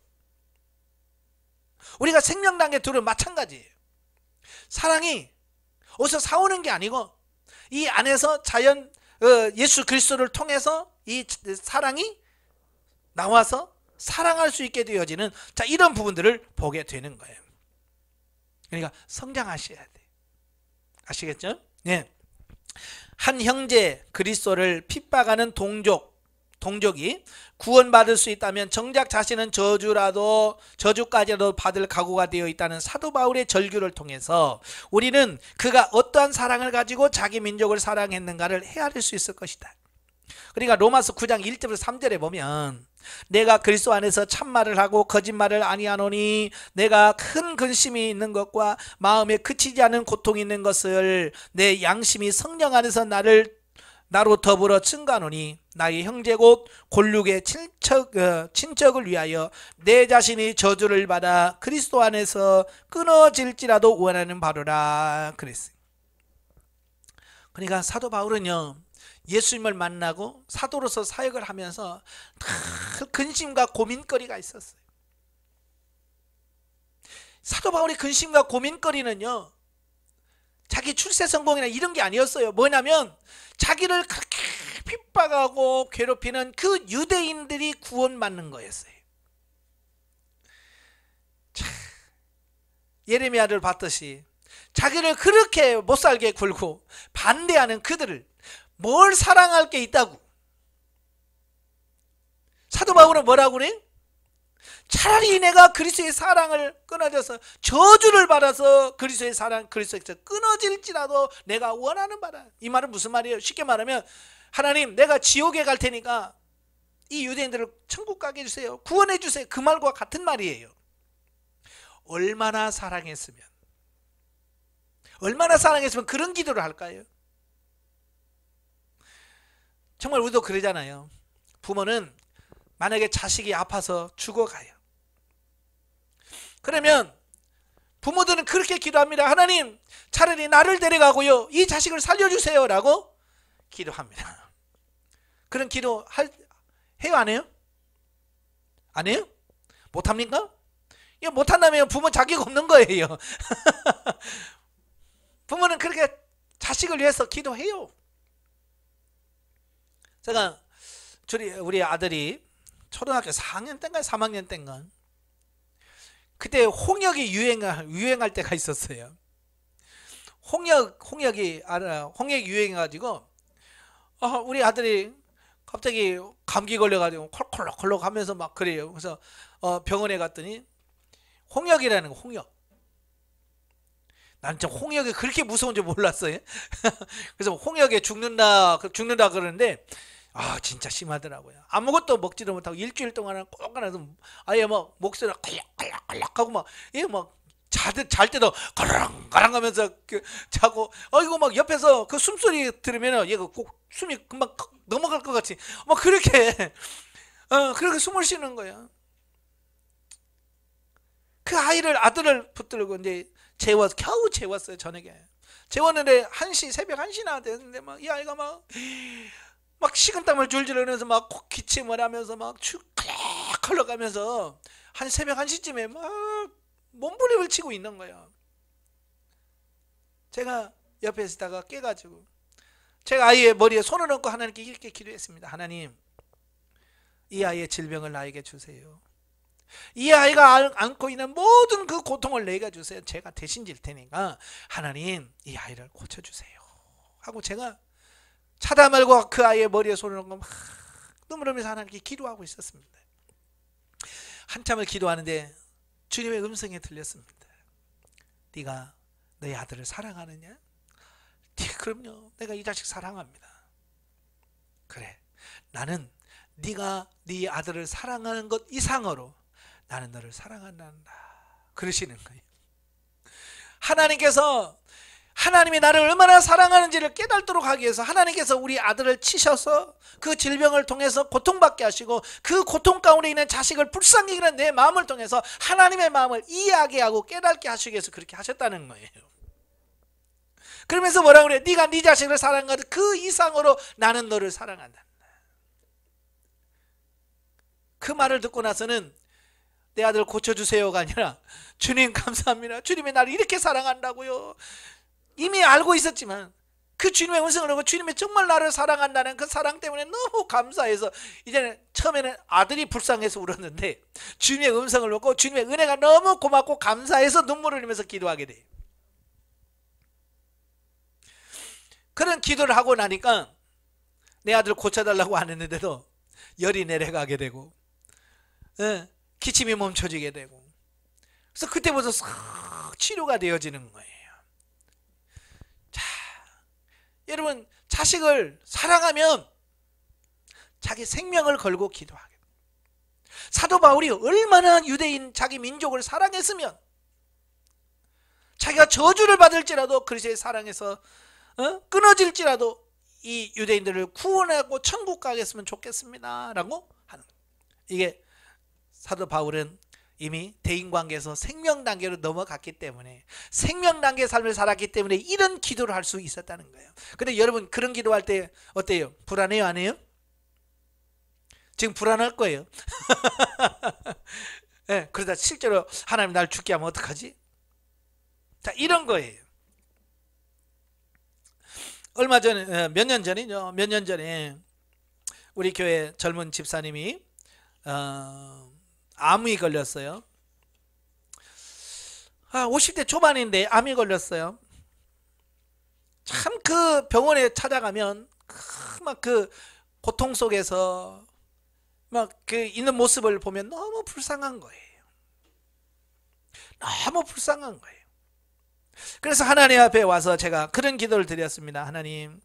우리가 생명단계 둘은 마찬가지예요. 사랑이 어디서 사오는 게 아니고 이 안에서 자연 예수 그리스도를 통해서 이 사랑이 나와서 사랑할 수 있게 되어지는 자 이런 부분들을 보게 되는 거예요. 그러니까 성장하셔야 돼. 아시겠죠? 예. 한 형제 그리스도를 핍박하는 동족이 구원받을 수 있다면 정작 자신은 저주까지라도 받을 각오가 되어 있다는 사도 바울의 절규를 통해서 우리는 그가 어떠한 사랑을 가지고 자기 민족을 사랑했는가를 헤아릴 수 있을 것이다. 그러니까 로마서 9장 1절에서 3절에 보면 내가 그리스도 안에서 참말을 하고 거짓말을 아니하노니 내가 큰 근심이 있는 것과 마음에 그치지 않은 고통이 있는 것을 내 양심이 성령 안에서 나로 더불어 증거하노니 나의 형제 곧 골육의 친척을 위하여 내 자신이 저주를 받아 그리스도 안에서 끊어질지라도 원하는 바로라 그랬어요. 그러니까 사도 바울은요 예수님을 만나고 사도로서 사역을 하면서 늘 근심과 고민거리가 있었어요. 사도 바울의 근심과 고민거리는요 자기 출세 성공이나 이런 게 아니었어요. 뭐냐면 자기를 그렇게 핍박하고 괴롭히는 그 유대인들이 구원받는 거였어요. 자, 예레미야를 봤듯이 자기를 그렇게 못살게 굴고 반대하는 그들을 뭘 사랑할 게 있다고. 사도 바울은 뭐라고 그래? 차라리 내가 그리스도의 사랑을 끊어져서 저주를 받아서 그리스도에서 끊어질지라도 내가 원하는 바라. 이 말은 무슨 말이에요? 쉽게 말하면 하나님 내가 지옥에 갈 테니까 이 유대인들을 천국 가게 해주세요. 구원해 주세요. 그 말과 같은 말이에요. 얼마나 사랑했으면 그런 기도를 할까요? 정말 우리도 그러잖아요. 부모는 만약에 자식이 아파서 죽어가요. 그러면 부모들은 그렇게 기도합니다. 하나님 차라리 나를 데려가고요 이 자식을 살려주세요 라고 기도합니다. 그런 기도 해요 안 해요? 안 해요? 못합니까? 이거 못한다면 부모 자격 없는 거예요. 부모는 그렇게 자식을 위해서 기도해요. 제가 우리 아들이 초등학교 4학년 때인가 3학년 때인가 그때 홍역이 유행할 때가 있었어요. 홍역이 유행해가지고 우리 아들이 갑자기 감기 걸려가지고 콜록콜록 하면서 막 그래요. 그래서 병원에 갔더니 홍역이라는 거 홍역. 난 진짜 홍역이 그렇게 무서운 줄 몰랐어요. 그래서 홍역에 죽는다 그러는데 진짜 심하더라고요. 아무것도 먹지도 못하고 일주일 동안은 꼭 안아서 아예 막 목소리가 컬럭컬럭하고 막 잘 때도 가랑가랑 하면서 자고 이거 막 옆에서 그 숨소리 들으면 얘가 꼭 숨이 금방 넘어갈 것 같이 막 그렇게 숨을 쉬는 거야. 그 아들을 붙들고 이제 겨우 재웠어요. 저녁에 재웠는데 1시, 새벽 1시나 됐는데 막 이 아이가 막 식은땀을 줄줄 흘리면서 막 기침을 하면서 막 컬럭 흘러가면서 한 새벽 1시쯤에 막 몸부림을 치고 있는 거예요. 제가 옆에 있다가 깨가지고 제가 아이의 머리에 손을 얹고 하나님께 이렇게 기도했습니다. 하나님, 이 아이의 질병을 나에게 주세요. 이 아이가 안고 있는 모든 그 고통을 내게 주세요. 제가 대신 질 테니까 하나님, 이 아이를 고쳐주세요 하고 제가 차다 말고 그 아이의 머리에 손을 얹고 막 눈물 흘리면서 하나님께 기도하고 있었습니다. 한참을 기도하는데 주님의 음성이 들렸습니다. 네가 너희 아들을 사랑하느냐? 그럼요, 내가 이 자식 사랑합니다. 그래, 나는 네가 네 아들을 사랑하는 것 이상으로 나는 너를 사랑한다 그러시는 거예요. 하나님이 나를 얼마나 사랑하는지를 깨닫도록 하기 위해서 하나님께서 우리 아들을 치셔서 그 질병을 통해서 고통받게 하시고 그 고통 가운데 있는 자식을 불쌍히 여기는 내 마음을 통해서 하나님의 마음을 이해하게 하고 깨닫게 하시기 위해서 그렇게 하셨다는 거예요. 그러면서 뭐라 그래요? 네가 네 자식을 사랑하는 그 이상으로 나는 너를 사랑한다. 그 말을 듣고 나서는 내 아들 고쳐주세요가 아니라 주님 감사합니다. 주님이 나를 이렇게 사랑한다고요. 이미 알고 있었지만 그 주님의 음성을 듣고 주님이 정말 나를 사랑한다는 그 사랑 때문에 너무 감사해서 이제는 처음에는 아들이 불쌍해서 울었는데 주님의 음성을 듣고 주님의 은혜가 너무 고맙고 감사해서 눈물을 흘리면서 기도하게 돼요. 그런 기도를 하고 나니까 내 아들 고쳐달라고 안 했는데도 열이 내려가게 되고 기침이 멈춰지게 되고 그래서 그때부터 싹 치료가 되어지는 거예요. 자, 여러분, 자식을 사랑하면 자기 생명을 걸고 기도하게. 사도 바울이 얼마나 유대인 자기 민족을 사랑했으면 자기가 저주를 받을지라도 그리스도의 사랑에서 끊어질지라도 이 유대인들을 구원하고 천국 가겠으면 좋겠습니다 라고 하는 거예요. 이게 사도 바울은 이미 대인관계에서 생명단계로 넘어갔기 때문에 생명단계의 삶을 살았기 때문에 이런 기도를 할 수 있었다는 거예요. 근데 여러분, 그런 기도할 때 어때요? 불안해요? 안 해요? 지금 불안할 거예요. 네, 그러다 실제로 하나님 날 죽게 하면 어떡하지? 자, 이런 거예요. 얼마 전에, 몇 년 전에 우리 교회 젊은 집사님이 암이 걸렸어요. 50대 초반인데 암이 걸렸어요. 참 그 병원에 찾아가면 막 그 고통 속에서 막 그 있는 모습을 보면 너무 불쌍한 거예요. 너무 불쌍한 거예요. 그래서 하나님 앞에 와서 제가 그런 기도를 드렸습니다. 하나님,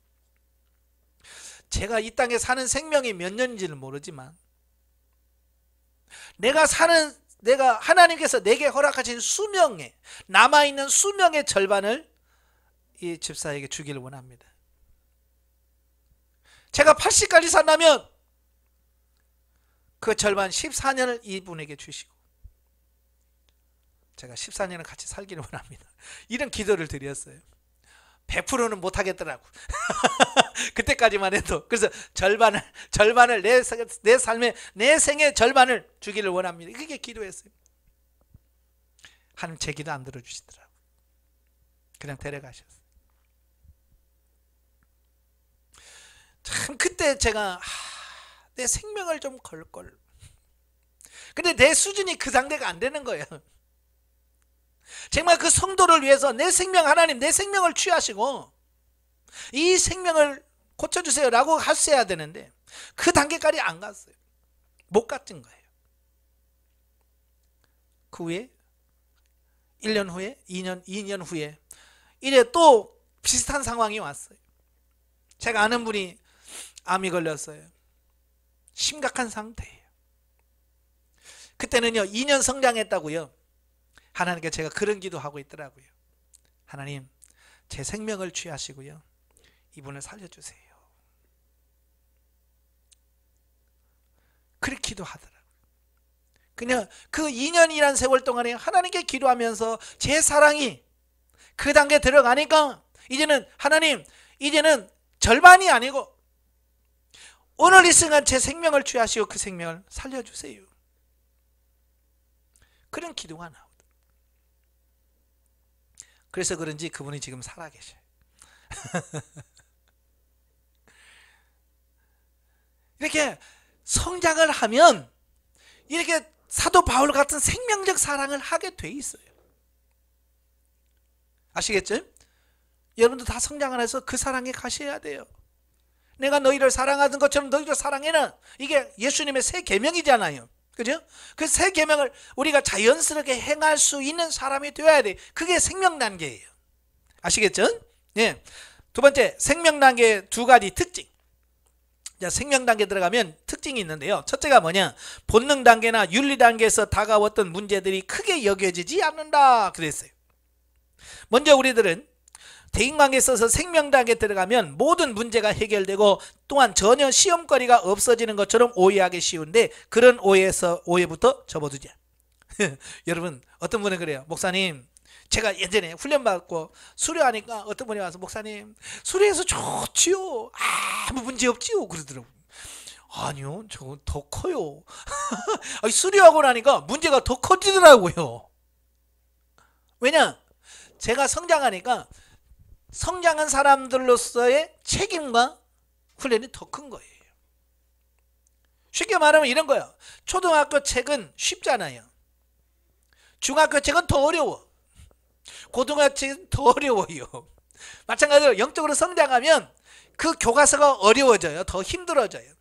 제가 이 땅에 사는 생명이 몇 년인지는 모르지만 내가 하나님께서 내게 허락하신 수명에 남아있는 수명의 절반을 이 집사에게 주기를 원합니다. 제가 80까지 산다면 그 절반 14년을 이분에게 주시고 제가 14년을 같이 살기를 원합니다. 이런 기도를 드렸어요. 100%는 못하겠더라고. 그때까지만 해도. 그래서 절반을 내 삶의 내 생의 절반을 주기를 원합니다. 그게 기도했어요. 하나님 제 기도 안 들어주시더라고. 그냥 데려가셨어요. 참 그때 제가 내 생명을 좀 걸걸. 근데 내 수준이 그 상태가 안 되는 거예요. 정말 그 성도를 위해서 내 생명, 하나님 내 생명을 취하시고 이 생명을 고쳐주세요 라고 하셔야 되는데 그 단계까지 안 갔어요. 못 갔던 거예요. 그 후에 1년 후에 2년 후에 이래 또 비슷한 상황이 왔어요. 제가 아는 분이 암이 걸렸어요. 심각한 상태예요. 그때는요 2년 성장했다고요. 하나님께 제가 그런 기도하고 있더라고요. 하나님, 제 생명을 취하시고요 이분을 살려주세요. 그렇게 기도하더라고요. 그냥 그 2년이란 세월 동안에 하나님께 기도하면서 제 사랑이 그 단계 들어가니까 이제는 하나님, 이제는 절반이 아니고 오늘 이 순간 제 생명을 취하시고 그 생명을 살려주세요. 그런 기도가 나오다. 그래서 그런지 그분이 지금 살아계셔요. 이렇게 성장을 하면 이렇게 사도 바울 같은 생명적 사랑을 하게 돼 있어요. 아시겠죠? 여러분도 다 성장을 해서 그 사랑에 가셔야 돼요. 내가 너희를 사랑하던 것처럼 너희를 사랑해라. 이게 예수님의 새 계명이잖아요. 그죠? 그 새 계명을 우리가 자연스럽게 행할 수 있는 사람이 되어야 돼. 그게 생명 단계예요. 아시겠죠? 예. 두 번째, 생명 단계의 두 가지 특징. 자, 생명 단계 들어가면 특징이 있는데요. 첫째가 뭐냐? 본능 단계나 윤리 단계에서 다가왔던 문제들이 크게 여겨지지 않는다 그랬어요. 먼저 우리들은 대인관계에 있어서 생명 단계에 들어가면 모든 문제가 해결되고 또한 전혀 시험거리가 없어지는 것처럼 오해하기 쉬운데 그런 오해부터 접어두자. 여러분, 어떤 분은 그래요. 목사님, 제가 예전에 훈련받고 수료하니까 어떤 분이 와서 목사님, 수료해서 좋지요. 아무 문제 없지요. 그러더라고요. 아니요, 저건 더 커요. 아니, 수료하고 나니까 문제가 더 커지더라고요. 왜냐? 제가 성장하니까 성장한 사람들로서의 책임과 훈련이 더 큰 거예요. 쉽게 말하면 이런 거예요. 초등학교 책은 쉽잖아요. 중학교 책은 더 어려워. 고등학교 책은 더 어려워요. 마찬가지로 영적으로 성장하면 그 교과서가 어려워져요. 더 힘들어져요.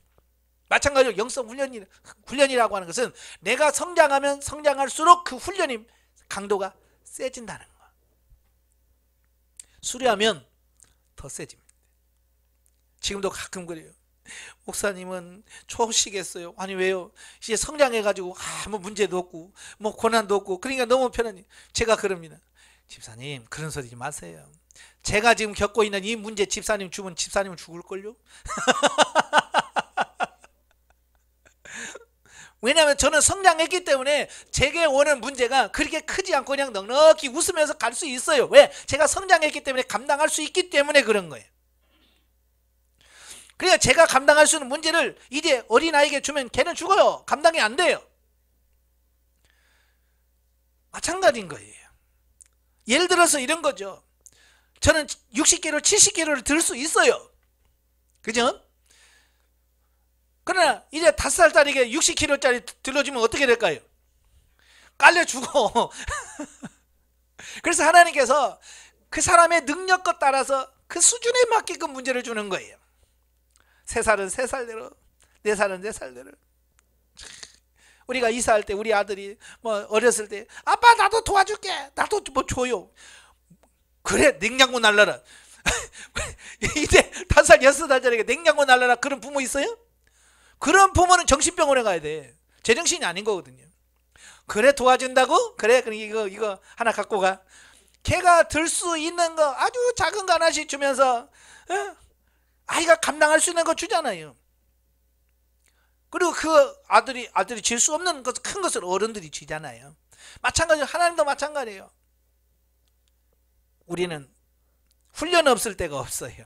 마찬가지로 영성 훈련이라고 하는 것은 내가 성장하면 성장할수록 그 훈련이 강도가 세진다는 거예요. 수료하면 더 세집니다. 지금도 가끔 그래요. 목사님은 좋으시겠어요. 아니 왜요? 이제 성장해가지고 아무 문제도 없고 뭐 고난도 없고 그러니까 너무 편하니. 제가 그럽니다. 집사님, 그런 소리 좀 마세요. 제가 지금 겪고 있는 이 문제 집사님 주면 집사님은 죽을걸요? 왜냐하면 저는 성장했기 때문에 제게 오는 문제가 그렇게 크지 않고 그냥 넉넉히 웃으면서 갈 수 있어요. 왜? 제가 성장했기 때문에 감당할 수 있기 때문에 그런 거예요. 그러니까 제가 감당할 수 있는 문제를 이제 어린아이에게 주면 걔는 죽어요. 감당이 안 돼요. 마찬가지인 거예요. 예를 들어서 이런 거죠. 저는 60kg, 70kg를 들 수 있어요. 그죠? 그러나 이제 5살짜리에게 60kg짜리 들려주면 어떻게 될까요? 깔려 죽어. 그래서 하나님께서 그 사람의 능력껏 따라서 그 수준에 맞게끔 문제를 주는 거예요. 3살은 3살대로, 4살은 4살대로. 우리가 이사할 때 우리 아들이 뭐 어렸을 때 아빠 나도 도와줄게. 나도 뭐 줘요. 그래, 냉장고 날라라. 이제 5살, 6살짜리가 냉장고 날라라. 그런 부모 있어요? 그런 부모는 정신병원에 가야 돼. 제정신이 아닌 거거든요. 그래, 도와준다고? 그래, 그럼 이거 하나 갖고 가. 걔가 들 수 있는 거 아주 작은 거 하나씩 주면서 아이가 감당할 수 있는 거 주잖아요. 그리고 그 아들이 질 수 없는 것, 큰 것을 어른들이 지잖아요. 마찬가지로 하나님도 마찬가지예요. 우리는 훈련 없을 때가 없어요.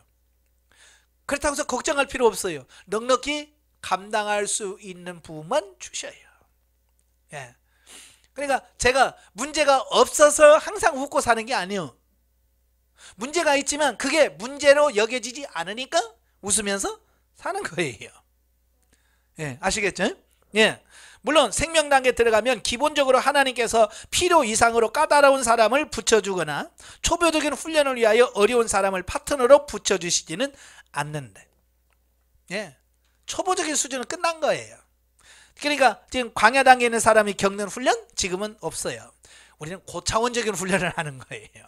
그렇다고 해서 걱정할 필요 없어요. 넉넉히 감당할 수 있는 부분만 주셔요. 예. 그러니까 제가 문제가 없어서 항상 웃고 사는 게 아니에요. 문제가 있지만 그게 문제로 여겨지지 않으니까 웃으면서 사는 거예요. 예, 아시겠죠? 예. 물론 생명 단계에 들어가면 기본적으로 하나님께서 필요 이상으로 까다로운 사람을 붙여주거나 초보적인 훈련을 위하여 어려운 사람을 파트너로 붙여주시지는 않는데, 예, 초보적인 수준은 끝난 거예요. 그러니까 지금 광야 단계에 있는 사람이 겪는 훈련 지금은 없어요. 우리는 고차원적인 훈련을 하는 거예요.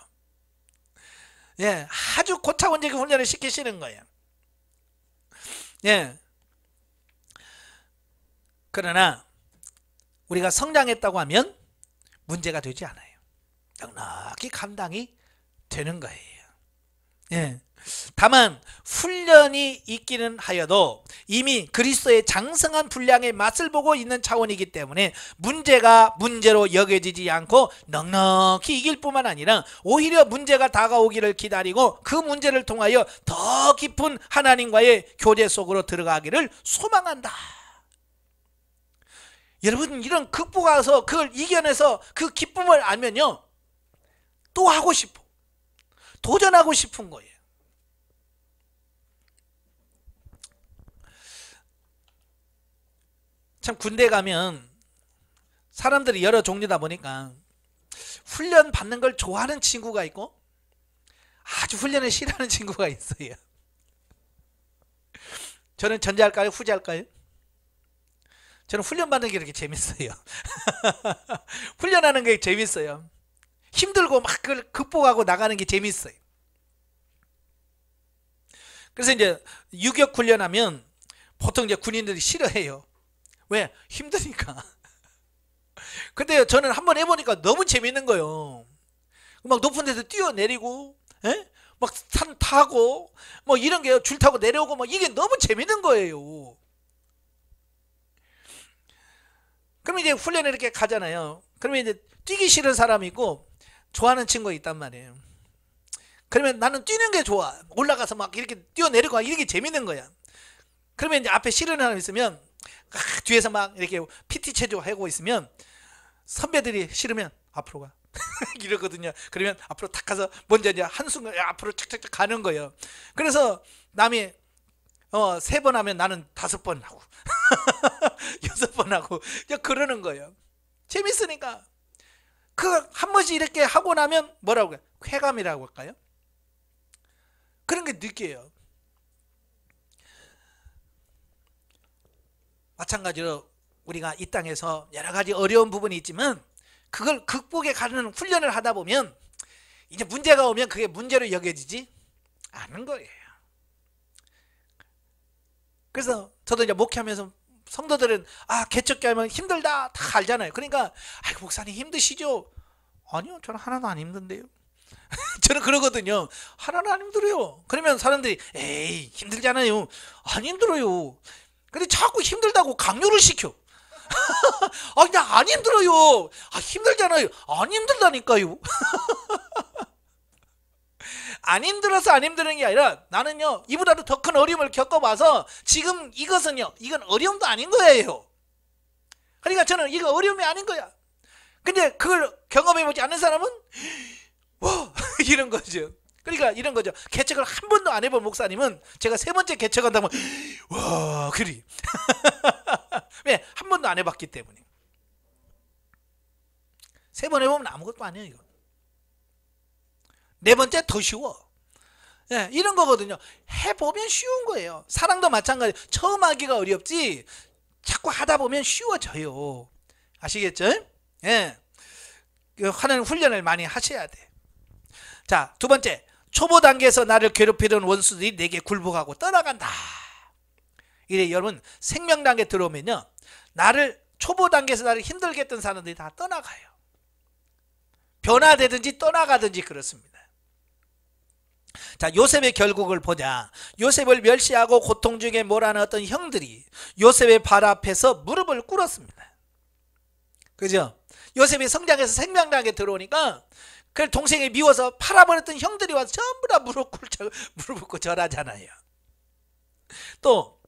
예, 아주 고차원적인 훈련을 시키시는 거예요. 예. 그러나 우리가 성장했다고 하면 문제가 되지 않아요. 넉넉히 감당이 되는 거예요. 예. 다만 훈련이 있기는 하여도 이미 그리스도의 장성한 분량의 맛을 보고 있는 차원이기 때문에 문제가 문제로 여겨지지 않고 넉넉히 이길 뿐만 아니라 오히려 문제가 다가오기를 기다리고 그 문제를 통하여 더 깊은 하나님과의 교제 속으로 들어가기를 소망한다. 여러분, 이런 극복해서 그걸 이겨내서 그 기쁨을 알면요, 또 하고 싶어, 도전하고 싶은 거예요. 참, 군대 가면 사람들이 여러 종류다 보니까 훈련 받는 걸 좋아하는 친구가 있고 아주 훈련을 싫어하는 친구가 있어요. 저는 전자할까요, 후자할까요? 저는 훈련 받는 게 이렇게 재밌어요. 훈련하는 게 재밌어요. 힘들고 막 그걸 극복하고 나가는 게 재밌어요. 그래서 이제 유격 훈련하면 보통 이제 군인들이 싫어해요. 왜? 힘드니까. 근데 저는 한번 해보니까 너무 재밌는 거예요. 막 높은 데서 뛰어내리고, 에? 막 산 타고, 뭐 이런 게 줄 타고 내려오고, 막 이게 너무 재밌는 거예요. 그러면 이제 훈련에 이렇게 가잖아요. 그러면 이제 뛰기 싫은 사람이 있고, 좋아하는 친구가 있단 말이에요. 그러면 나는 뛰는 게 좋아. 올라가서 막 이렇게 뛰어내리고, 이게 재밌는 거야. 그러면 이제 앞에 싫은 사람이 있으면, 뒤에서 막 이렇게 PT 체조 하고 있으면 선배들이 싫으면 앞으로 가 이러거든요. 그러면 앞으로 탁 가서 먼저 이제 한순간 앞으로 착착착 가는 거예요. 그래서 남이 3번 하면 나는 5번 하고 6번 하고 그러는 거예요. 재밌으니까. 그 한 번씩 이렇게 하고 나면 뭐라고 해요? 쾌감이라고 할까요? 그런 게 느껴요. 마찬가지로 우리가 이 땅에서 여러 가지 어려운 부분이 있지만 그걸 극복해 가는 훈련을 하다 보면 이제 문제가 오면 그게 문제로 여겨지지 않은 거예요. 그래서 저도 이제 목회하면서 성도들은 개척기 하면 힘들다 다 알잖아요. 그러니까 아이고 목사님 힘드시죠? 아니요, 저는 하나도 안 힘든데요. 저는 그러거든요. 하나도 안 힘들어요. 그러면 사람들이 에이 힘들잖아요. 안 힘들어요. 근데 자꾸 힘들다고 강요를 시켜. 나 안 힘들어요. 힘들잖아요. 안 힘들다니까요. 안 힘들어서 안 힘드는 게 아니라 나는요, 이보다도 더 큰 어려움을 겪어봐서 지금 이것은요, 이건 어려움도 아닌 거예요. 그러니까 저는 이거 어려움이 아닌 거야. 근데 그걸 경험해보지 않는 사람은 와 이런 거죠. 그러니까 이런 거죠. 개척을 한 번도 안 해본 목사님은 제가 3번째 개척한다면 와 그리 왜? 한 번도 안 해봤기 때문에. 3번 해보면 아무것도 아니에요. 이거 4번째 더 쉬워. 네, 이런 거거든요. 해보면 쉬운 거예요. 사랑도 마찬가지. 처음 하기가 어렵지 자꾸 하다 보면 쉬워져요. 아시겠죠? 예. 하는 훈련을 많이 하셔야 돼. 자, 2번째, 초보 단계에서 나를 괴롭히던 원수들이 내게 굴복하고 떠나간다. 이래 여러분, 생명 단계 들어오면요, 초보 단계에서 나를 힘들게 했던 사람들이 다 떠나가요. 변화되든지 떠나가든지 그렇습니다. 자, 요셉의 결국을 보자. 요셉을 멸시하고 고통 중에 몰아넣은 어떤 형들이 요셉의 발 앞에서 무릎을 꿇었습니다. 그죠? 요셉이 성장해서 생명 단계에 들어오니까 그 동생이 미워서 팔아버렸던 형들이 와서 전부 다 무릎 꿇고 절하잖아요. 또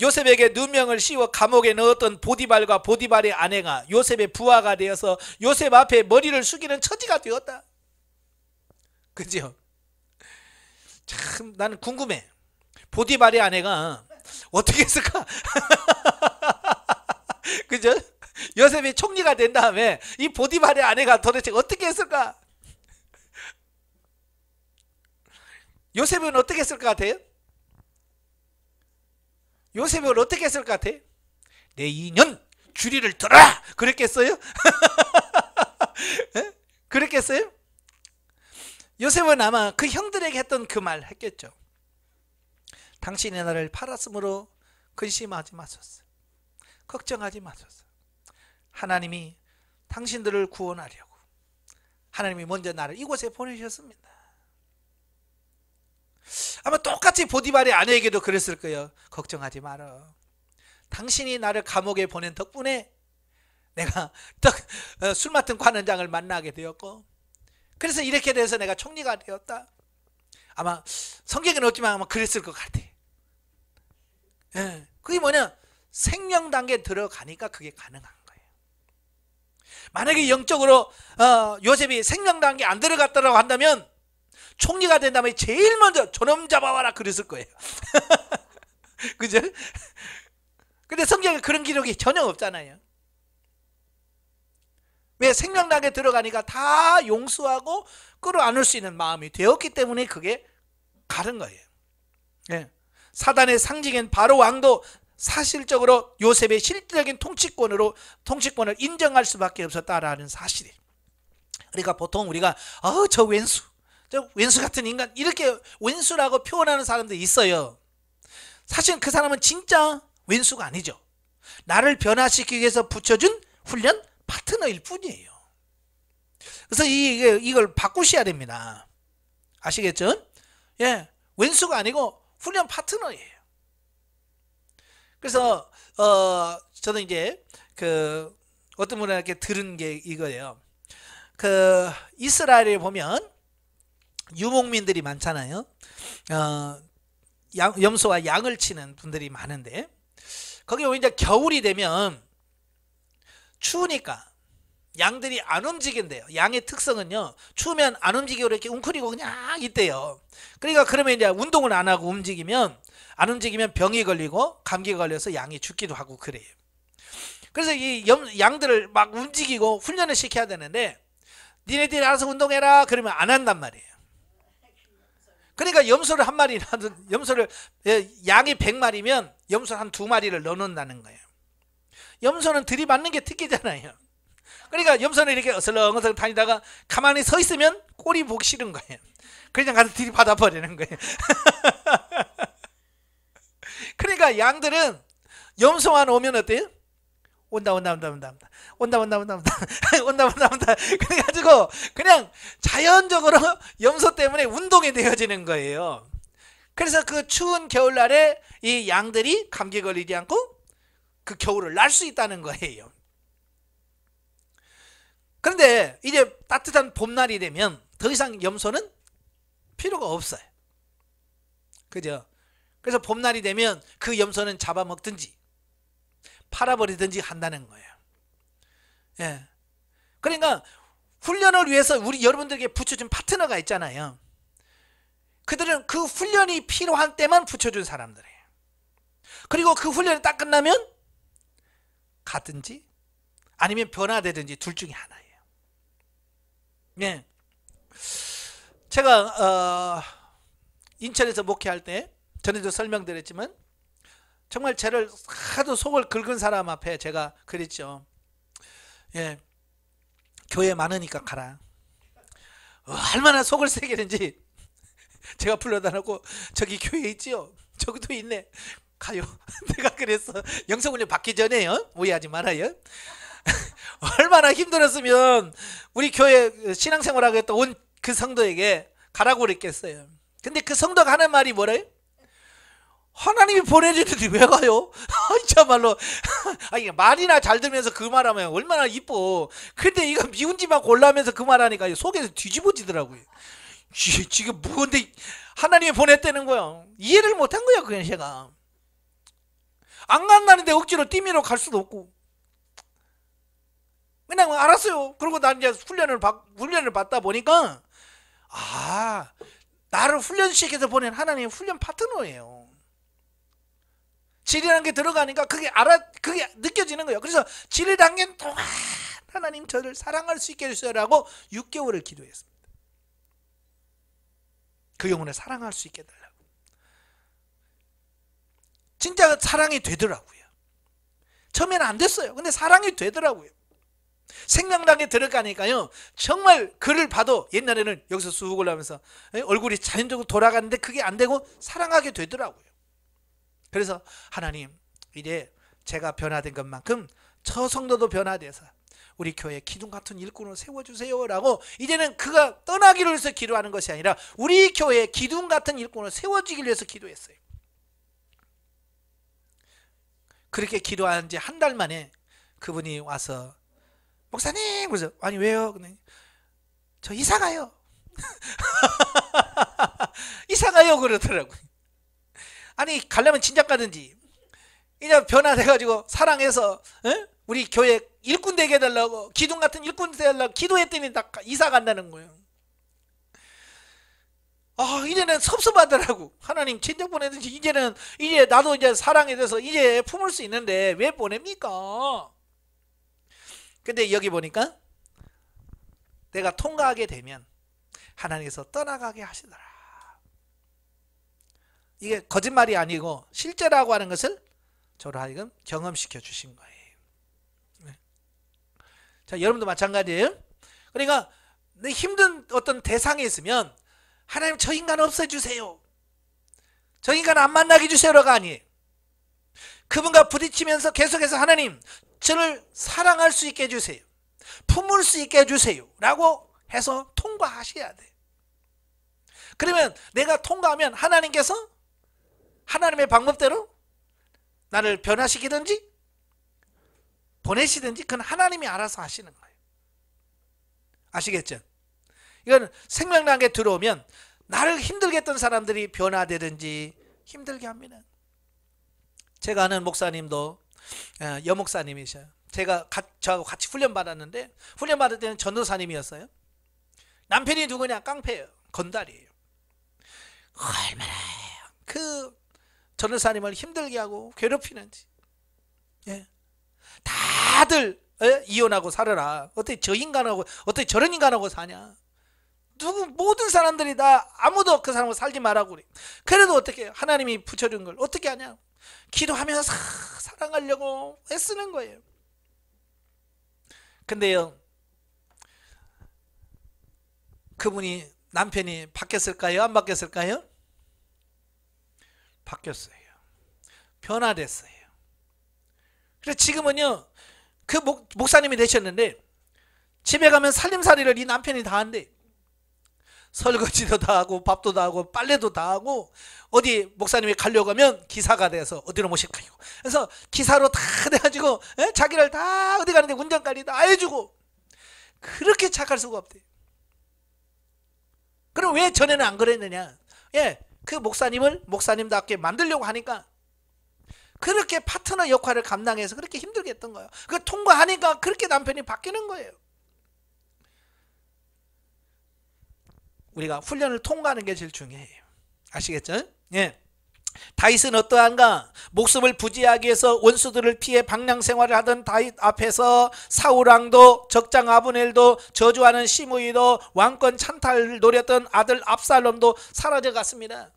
요셉에게 누명을 씌워 감옥에 넣었던 보디발과 보디발의 아내가 요셉의 부하가 되어서 요셉 앞에 머리를 숙이는 처지가 되었다. 그죠? 참 나는 궁금해. 보디발의 아내가 어떻게 했을까? 그죠? 요셉이 총리가 된 다음에 이 보디발의 아내가 도대체 어떻게 했을까? 요셉은 어떻게 했을 것 같아요? 요셉은 어떻게 했을 것 같아요? 내 인연 주리를 들어라! 그랬겠어요? 그랬겠어요? 요셉은 아마 그 형들에게 했던 그 말 했겠죠. 당신이 나를 팔았으므로 근심하지 마소서. 걱정하지 마소서. 하나님이 당신들을 구원하려고 하나님이 먼저 나를 이곳에 보내셨습니다. 아마 똑같이 보디발의 아내에게도 그랬을 거예요. 걱정하지 마라. 당신이 나를 감옥에 보낸 덕분에 내가 술 맡은 관원장을 만나게 되었고, 그래서 이렇게 돼서 내가 총리가 되었다. 아마 성경에는 없지만 아마 그랬을 것 같아. 예, 그게 뭐냐, 생명 단계에 들어가니까 그게 가능한 거예요. 만약에 영적으로 요셉이 생명 단계 안 들어갔다고 한다면 총리가 된다면 제일 먼저 저놈 잡아와라 그랬을 거예요. 그죠? 근데 성경에 그런 기록이 전혀 없잖아요. 왜? 생명 단계에 들어가니까 다 용서하고 끌어안을 수 있는 마음이 되었기 때문에 그게 가는 거예요. 네. 사단의 상징인 바로 왕도 사실적으로 요셉의 실질적인 통치권을 인정할 수밖에 없었다라는 사실이에요. 그러니까 보통 우리가 저 왼수 같은 인간, 이렇게 왼수라고 표현하는 사람들이 있어요. 사실 그 사람은 진짜 왼수가 아니죠. 나를 변화시키기 위해서 붙여준 훈련 파트너일 뿐이에요. 그래서 이걸 바꾸셔야 됩니다. 아시겠죠? 예, 왼수가 아니고 훈련 파트너예요. 그래서 저는 이제 어떤 분에게 들은 게 이거예요. 이스라엘에 보면 유목민들이 많잖아요. 염소와 양을 치는 분들이 많은데, 거기 이제 겨울이 되면 추우니까 양들이 안 움직인대요. 양의 특성은요, 추우면 안 움직이고 이렇게 웅크리고 그냥 있대요. 그러니까 그러면 이제 운동을 안 하고 안 움직이면 병이 걸리고 감기가 걸려서 양이 죽기도 하고 그래요. 그래서 이 양들을 막 움직이고 훈련을 시켜야 되는데, 니네들이 알아서 운동해라 그러면 안 한단 말이에요. 그러니까 염소를 한 마리, 양이 100마리면 염소 한 2마리를 넣어놓는다는 거예요. 염소는 들이받는 게 특기잖아요. 그러니까 염소는 이렇게 어슬렁어슬렁 다니다가 가만히 서 있으면 꼴이 보기 싫은 거예요. 그냥 가서 들이받아 버리는 거예요. 그러니까 양들은 염소만 오면 어때요? 온다. 그래가지고 그냥 자연적으로 염소 때문에 운동이 되어지는 거예요. 그래서 그 추운 겨울날에 이 양들이 감기 걸리지 않고 그 겨울을 날 수 있다는 거예요. 그런데 이제 따뜻한 봄날이 되면 더 이상 염소는 필요가 없어요. 그죠? 그래서 봄날이 되면 그 염소는 잡아먹든지 팔아버리든지 한다는 거예요. 예. 그러니까 훈련을 위해서 여러분들에게 붙여준 파트너가 있잖아요. 그들은 그 훈련이 필요한 때만 붙여준 사람들이에요. 그리고 그 훈련이 딱 끝나면 가든지 아니면 변화되든지 둘 중에 하나예요. 예. 제가 인천에서 목회할 때 전에도 설명드렸지만 정말 저를 하도 속을 긁은 사람 앞에 제가 그랬죠. 예, 교회 많으니까 가라. 얼마나 속을 새기는지 제가 불러다 놓고 저기 교회 있지요? 저기도 있네. 가요. 내가 그랬어. 영성훈련 받기 전에요. 오해하지 말아요. 얼마나 힘들었으면 우리 교회 신앙생활하고 했던 온 그 성도에게 가라고 그랬겠어요. 근데 그 성도가 하는 말이 뭐래요? 하나님이 보내주는데 왜 가요? 참말로. 말이나 잘 들으면서 그 말하면 얼마나 이뻐. 근데 이거 미운 집만 골라면서 그 말하니까 속에서 뒤집어지더라고요. 지금 뭔데 하나님이 보냈다는 거야. 이해를 못한 거야 그냥 제가. 안 간다는데 억지로 띠미로 갈 수도 없고. 그냥 알았어요. 그리고 난 이제 훈련을 받다 보니까 나를 훈련시켜서 보낸 하나님의 훈련 파트너예요. 질이라는 게 들어가니까 그게 느껴지는 거예요. 그래서 질 단계는 동안 하나님 저를 사랑할 수 있게 해주세요라고 6개월을 기도했습니다. 그 영혼을 사랑할 수 있게 해달라고. 진짜 사랑이 되더라고요. 처음에는 안 됐어요. 근데 사랑이 되더라고요. 생명당에 들어가니까요, 정말 그를 봐도 옛날에는 여기서 쑥 올라오면서 얼굴이 자연적으로 돌아가는데 그게 안 되고 사랑하게 되더라고요. 그래서 하나님, 이제 제가 변화된 것만큼 저 성도도 변화돼서 우리 교회 기둥 같은 일꾼을 세워주세요 라고 이제는 그가 떠나기를 위해서 기도하는 것이 아니라 우리 교회에 기둥 같은 일꾼을 세워주기 위해서 기도했어요. 그렇게 기도한 지 한 달 만에 그분이 와서 목사님 그래서 아니 왜요? 저 이사 가요. 이사 가요 그러더라고요. 아니 가려면 진작 가든지 이제 변화돼가지고 사랑해서 우리 교회 일꾼 되게 해달라고 기둥 같은 일꾼 되게 해달라고 기도했더니 다 이사 간다는 거예요. 이제는 섭섭하더라고. 하나님 진작 보내든지 이제 나도 이제 사랑에 대해서 이제 품을 수 있는데 왜 보냅니까? 근데 여기 보니까 내가 통과하게 되면 하나님께서 떠나가게 하시더라. 이게 거짓말이 아니고 실제라고 하는 것을 저로 하여금 경험시켜 주신 거예요. 자, 여러분도 마찬가지예요. 그러니까 내 힘든 어떤 대상이 있으면 하나님 저 인간 없애주세요. 저 인간 안 만나게 해주세요가 아니에요. 그분과 부딪히면서 계속해서 하나님 저를 사랑할 수 있게 해주세요. 품을 수 있게 해주세요 라고 해서 통과하셔야 돼. 그러면 내가 통과하면 하나님께서 하나님의 방법대로 나를 변화시키든지 보내시든지 그건 하나님이 알아서 하시는 거예요. 아시겠죠? 이건 생명나게 들어오면 나를 힘들게 했던 사람들이 변화되든지 힘들게 합니다. 제가 아는 목사님도 여목사님이셔요. 저하고 같이 훈련 받았는데 훈련 받을 때는 전도사님이었어요. 남편이 누구냐? 깡패예요. 건달이에요. 얼마나 그 전도사님을 힘들게 하고 괴롭히는지. 다들 이혼하고 살아라. 어떻게 저 인간하고 어떻게 저런 인간하고 사냐. 모든 사람들이 다 아무도 그 사람하고 살지 말라고 그래. 그래도 어떻게 하나님이 붙여준 걸 어떻게 하냐. 기도하면서 사랑하려고 애쓰는 거예요. 근데요 그분이 남편이 바뀌었을까요? 안 바뀌었을까요? 바뀌었어요. 변화됐어요. 그래서 지금은요 그 목사님이 되셨는데 집에 가면 살림살이를 이 남편이 다 한대. 설거지도 다 하고 밥도 다 하고 빨래도 다 하고 어디 목사님이 가려고 하면 기사가 돼서 어디로 모실까요? 그래서 기사로 다 돼가지고 자기를 다 어디 가는데 운전까지 다 해주고 그렇게 착할 수가 없대. 그럼 왜 전에는 안 그랬느냐? 그 목사님을 목사님답게 만들려고 하니까 그렇게 파트너 역할을 감당해서 그렇게 힘들게 했던 거예요. 그 통과하니까 그렇게 남편이 바뀌는 거예요. 우리가 훈련을 통과하는 게 제일 중요해요. 아시겠죠? 다윗은 어떠한가? 목숨을 부지하기 위해서 원수들을 피해 방랑 생활을 하던 다윗 앞에서 사울왕도 적장 아브넬도 저주하는 시므이도 왕권 찬탈을 노렸던 아들 압살롬도 사라져 갔습니다.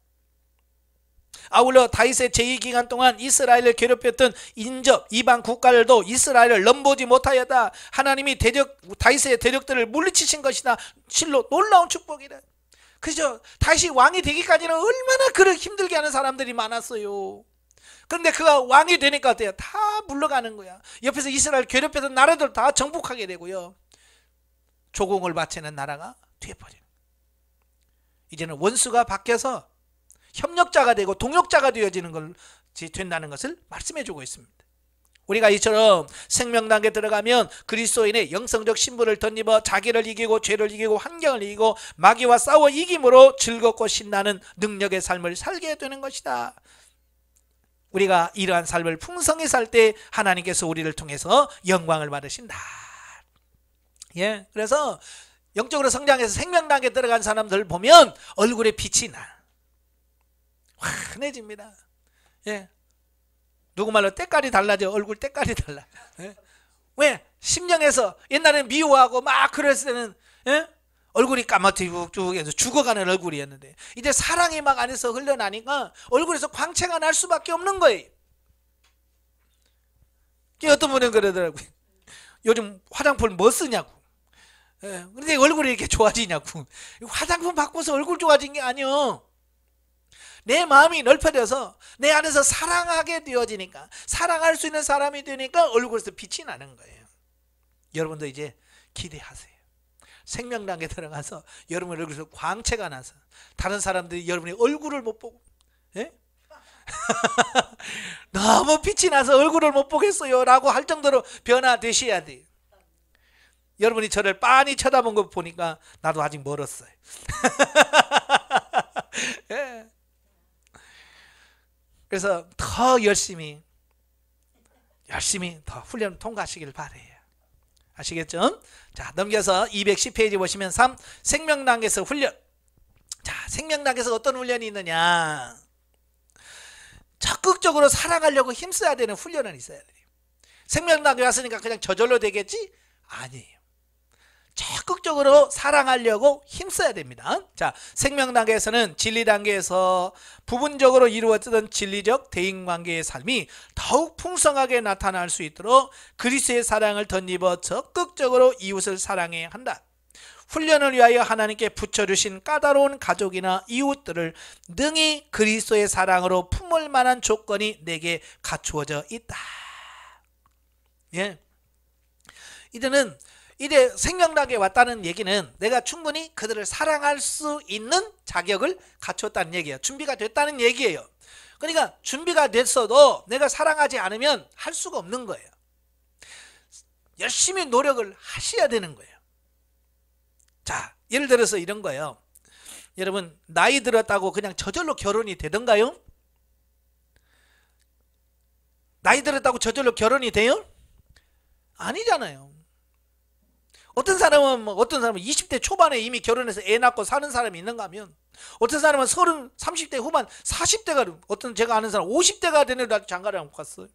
아울러 다윗의 제2기간 동안 이스라엘을 괴롭혔던 인접 이방 국가들도 이스라엘을 넘보지 못하였다. 하나님이 다윗의 대적들을 물리치신 것이다. 실로 놀라운 축복이다. 그죠? 다윗이 왕이 되기까지는 얼마나 그를 힘들게 하는 사람들이 많았어요. 그런데 그가 왕이 되니까 어때요? 다 물러가는 거야. 옆에서 이스라엘 괴롭혔던 나라들 다 정복하게 되고요. 조공을 바치는 나라가 되어버려요. 이제는 원수가 바뀌어서 협력자가 되고 동역자가 되어지는 걸 된다는 것을 말씀해 주고 있습니다. 우리가 이처럼 생명단계에 들어가면 그리스도인의 영성적 신분을 덧입어 자기를 이기고 죄를 이기고 환경을 이기고 마귀와 싸워 이김으로 즐겁고 신나는 능력의 삶을 살게 되는 것이다. 우리가 이러한 삶을 풍성히 살 때 하나님께서 우리를 통해서 영광을 받으신다. 그래서 영적으로 성장해서 생명단계에 들어간 사람들 보면 얼굴에 빛이 나. 환해집니다. 누구 말로 때깔이 달라져. 얼굴 때깔이 달라. 왜? 심령에서 옛날에는 미워하고 막 그랬을 때는 얼굴이 까맣게 죽어가는 얼굴이었는데 이제 사랑이 막 안에서 흘러나니까 얼굴에서 광채가 날 수밖에 없는 거예요. 어떤 분은 그러더라고요. 요즘 화장품 뭐 쓰냐고. 근데 얼굴이 이렇게 좋아지냐고. 화장품 바꿔서 얼굴 좋아진 게 아니요. 내 마음이 넓혀져서 내 안에서 사랑하게 되어지니까 사랑할 수 있는 사람이 되니까 얼굴에서 빛이 나는 거예요. 여러분도 이제 기대하세요. 생명당에 들어가서 여러분 얼굴에서 광채가 나서 다른 사람들이 여러분의 얼굴을 못 보고, 예? 너무 빛이 나서 얼굴을 못 보겠어요 라고 할 정도로 변화되셔야 돼요. 여러분이 저를 빤히 쳐다본 거 보니까 나도 아직 멀었어요. 예. 그래서 더 열심히 더 훈련 통과하시길 바래요. 아시겠죠? 자, 넘겨서 210페이지 보시면 3. 생명당에서 훈련. 자, 생명당에서 어떤 훈련이 있느냐? 적극적으로 사랑하려고 힘써야 되는 훈련은 있어야 돼요. 생명당에 왔으니까 그냥 저절로 되겠지? 아니에요. 적극적으로 사랑하려고 힘써야 됩니다. 자, 생명단계에서는 진리단계에서 부분적으로 이루어지던 진리적 대인관계의 삶이 더욱 풍성하게 나타날 수 있도록 그리스도의 사랑을 덧입어 적극적으로 이웃을 사랑해야 한다. 훈련을 위하여 하나님께 붙여주신 까다로운 가족이나 이웃들을 능히 그리스도의 사랑으로 품을 만한 조건이 내게 갖추어져 있다. 예. 이제 생명당에 왔다는 얘기는 내가 충분히 그들을 사랑할 수 있는 자격을 갖췄다는 얘기예요. 준비가 됐다는 얘기예요. 그러니까 준비가 됐어도 내가 사랑하지 않으면 할 수가 없는 거예요. 열심히 노력을 하셔야 되는 거예요. 자, 예를 들어서 이런 거예요. 여러분, 나이 들었다고 그냥 저절로 결혼이 되던가요? 나이 들었다고 저절로 결혼이 돼요? 아니잖아요. 어떤 사람은 20대 초반에 이미 결혼해서 애 낳고 사는 사람이 있는가 하면, 어떤 사람은 30대 후반 40대가, 어떤 제가 아는 사람 50대가 되는데도 장가를 안 갔어요.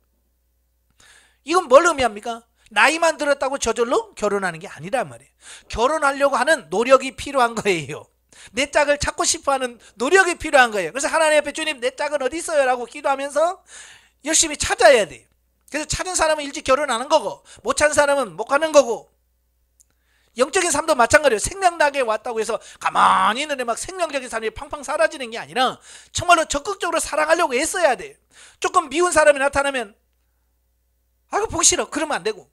이건 뭘 의미합니까? 나이만 들었다고 저절로 결혼하는 게 아니란 말이에요. 결혼하려고 하는 노력이 필요한 거예요. 내 짝을 찾고 싶어하는 노력이 필요한 거예요. 그래서 하나님 앞에 주님, 내 짝은 어디 있어요? 라고 기도하면서 열심히 찾아야 돼요. 그래서 찾은 사람은 일찍 결혼하는 거고, 못 찾은 사람은 못 가는 거고. 영적인 삶도 마찬가지예요. 생명당에 왔다고 해서 가만히 있는데 막 생명적인 삶이 팡팡 사라지는 게 아니라 정말로 적극적으로 사랑하려고 애써야 돼요. 조금 미운 사람이 나타나면 아이고 보기 싫어, 그러면 안 되고,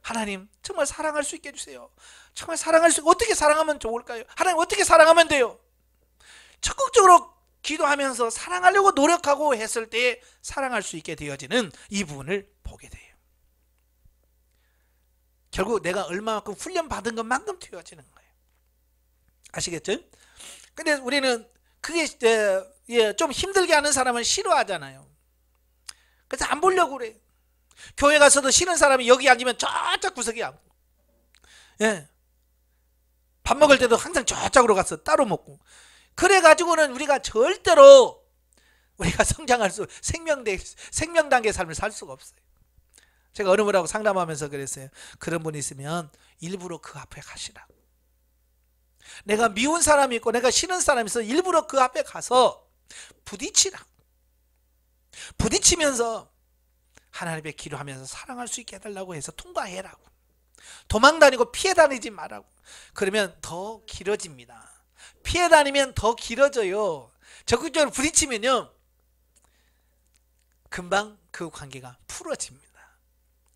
하나님 정말 사랑할 수 있게 해주세요. 정말 사랑할 수, 어떻게 사랑하면 좋을까요? 하나님 어떻게 사랑하면 돼요? 적극적으로 기도하면서 사랑하려고 노력하고 했을 때 사랑할 수 있게 되어지는 이 부분을 보게 돼요. 결국 내가 얼마만큼 훈련받은 것만큼 되어지는 거예요. 아시겠죠? 근데 우리는 그게 좀 힘들게 하는 사람은 싫어하잖아요. 그래서 안 보려고 그래. 교회 가서도 싫은 사람이 여기 앉으면 저쪽 구석에 앉고, 예. 밥 먹을 때도 항상 저쪽으로 가서 따로 먹고, 그래가지고는 우리가 절대로 우리가 성장할 수, 생명단계 삶을 살 수가 없어요. 제가 어느 분하고 상담하면서 그랬어요. 그런 분이 있으면 일부러 그 앞에 가시라고. 내가 미운 사람이 있고 내가 싫은 사람이 있어 일부러 그 앞에 가서 부딪히라고. 부딪히면서 하나님께 기도하면서 사랑할 수 있게 해달라고 해서 통과해라고. 도망 다니고 피해 다니지 말라고. 그러면 더 길어집니다. 피해 다니면 더 길어져요. 적극적으로 부딪히면요, 금방 그 관계가 풀어집니다.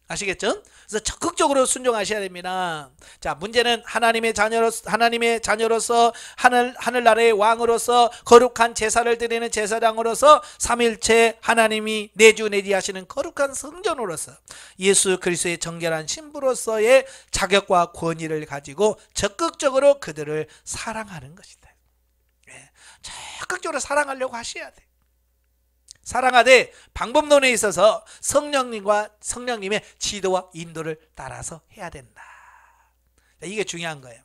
아시겠죠? 그래서 적극적으로 순종하셔야 됩니다. 자, 문제는 하나님의 자녀로서 하늘나라의 왕으로서 거룩한 제사를 드리는 제사장으로서 삼일체 하나님이 내주내리하시는 거룩한 성전으로서 예수 그리스도의 정결한 신부로서의 자격과 권위를 가지고 적극적으로 그들을 사랑하는 것이다. 적극적으로 사랑하려고 하셔야 돼. 사랑하되 방법론에 있어서 성령님의 지도와 인도를 따라서 해야 된다. 이게 중요한 거예요.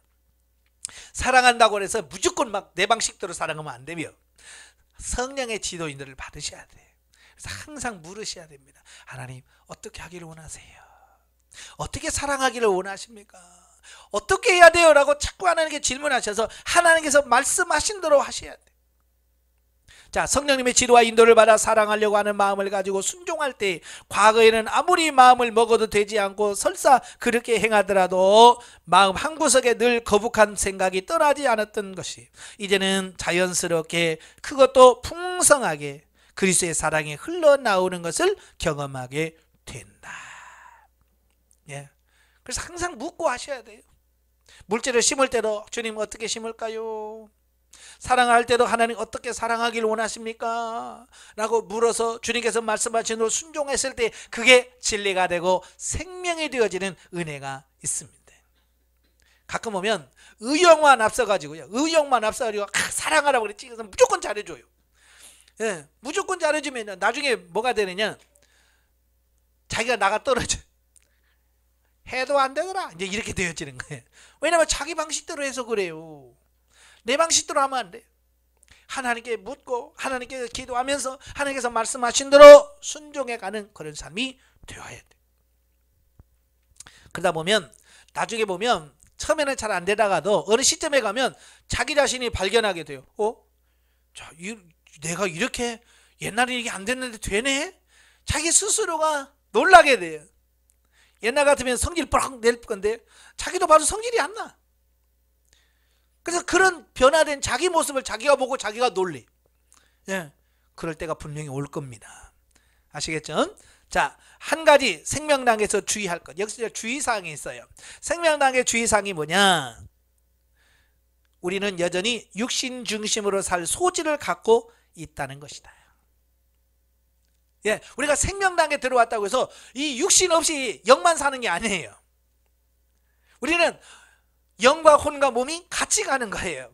사랑한다고 해서 무조건 막 내 방식대로 사랑하면 안 되며 성령의 지도 인도를 받으셔야 돼요. 그래서 항상 물으셔야 됩니다. 하나님 어떻게 하기를 원하세요? 어떻게 사랑하기를 원하십니까? 어떻게 해야 돼요? 라고 자꾸 하나님께 질문하셔서 하나님께서 말씀하신 대로 하셔야 돼요. 자, 성령님의 지도와 인도를 받아 사랑하려고 하는 마음을 가지고 순종할 때 과거에는 아무리 마음을 먹어도 되지 않고 설사 그렇게 행하더라도 마음 한구석에 늘 거북한 생각이 떠나지 않았던 것이 이제는 자연스럽게 그것도 풍성하게 그리스도의 사랑이 흘러나오는 것을 경험하게 된다. 예. 그래서 항상 묻고 하셔야 돼요. 물질을 심을 때도 주님 어떻게 심을까요? 사랑할 때도 하나님 어떻게 사랑하길 원하십니까? 라고 물어서 주님께서 말씀하신 대로 순종했을 때 그게 진리가 되고 생명이 되어지는 은혜가 있습니다. 가끔 보면 의욕만 앞서가지고요. 의욕만 앞서가지고 사랑하라고 그랬지. 그래서 무조건 잘해줘요. 예, 무조건 잘해주면 나중에 뭐가 되느냐? 자기가 나가 떨어져. 해도 안 되더라. 이제 이렇게 되어지는 거예요. 왜냐하면 자기 방식대로 해서 그래요. 내 방식대로 하면 안 돼. 하나님께 묻고 하나님께 기도하면서 하나님께서 말씀하신 대로 순종해가는 그런 삶이 되어야 돼. 그러다 보면 나중에 보면 처음에는 잘 안 되다가도 어느 시점에 가면 자기 자신이 발견하게 돼요. 자, 내가 이렇게 옛날에 이게 안 됐는데 되네? 자기 스스로가 놀라게 돼요. 옛날 같으면 성질 빡 낼 건데 자기도 봐도 성질이 안 나. 그래서 그런 변화된 자기 모습을 자기가 보고 자기가 놀래. 예, 그럴 때가 분명히 올 겁니다. 아시겠죠? 자, 한 가지 생명당에서 주의할 것. 역시 주의사항이 있어요. 생명당의 주의사항이 뭐냐? 우리는 여전히 육신 중심으로 살 소질을 갖고 있다는 것이다. 예, 우리가 생명당에 들어왔다고 해서 이 육신 없이 영만 사는 게 아니에요. 우리는 영과 혼과 몸이 같이 가는 거예요.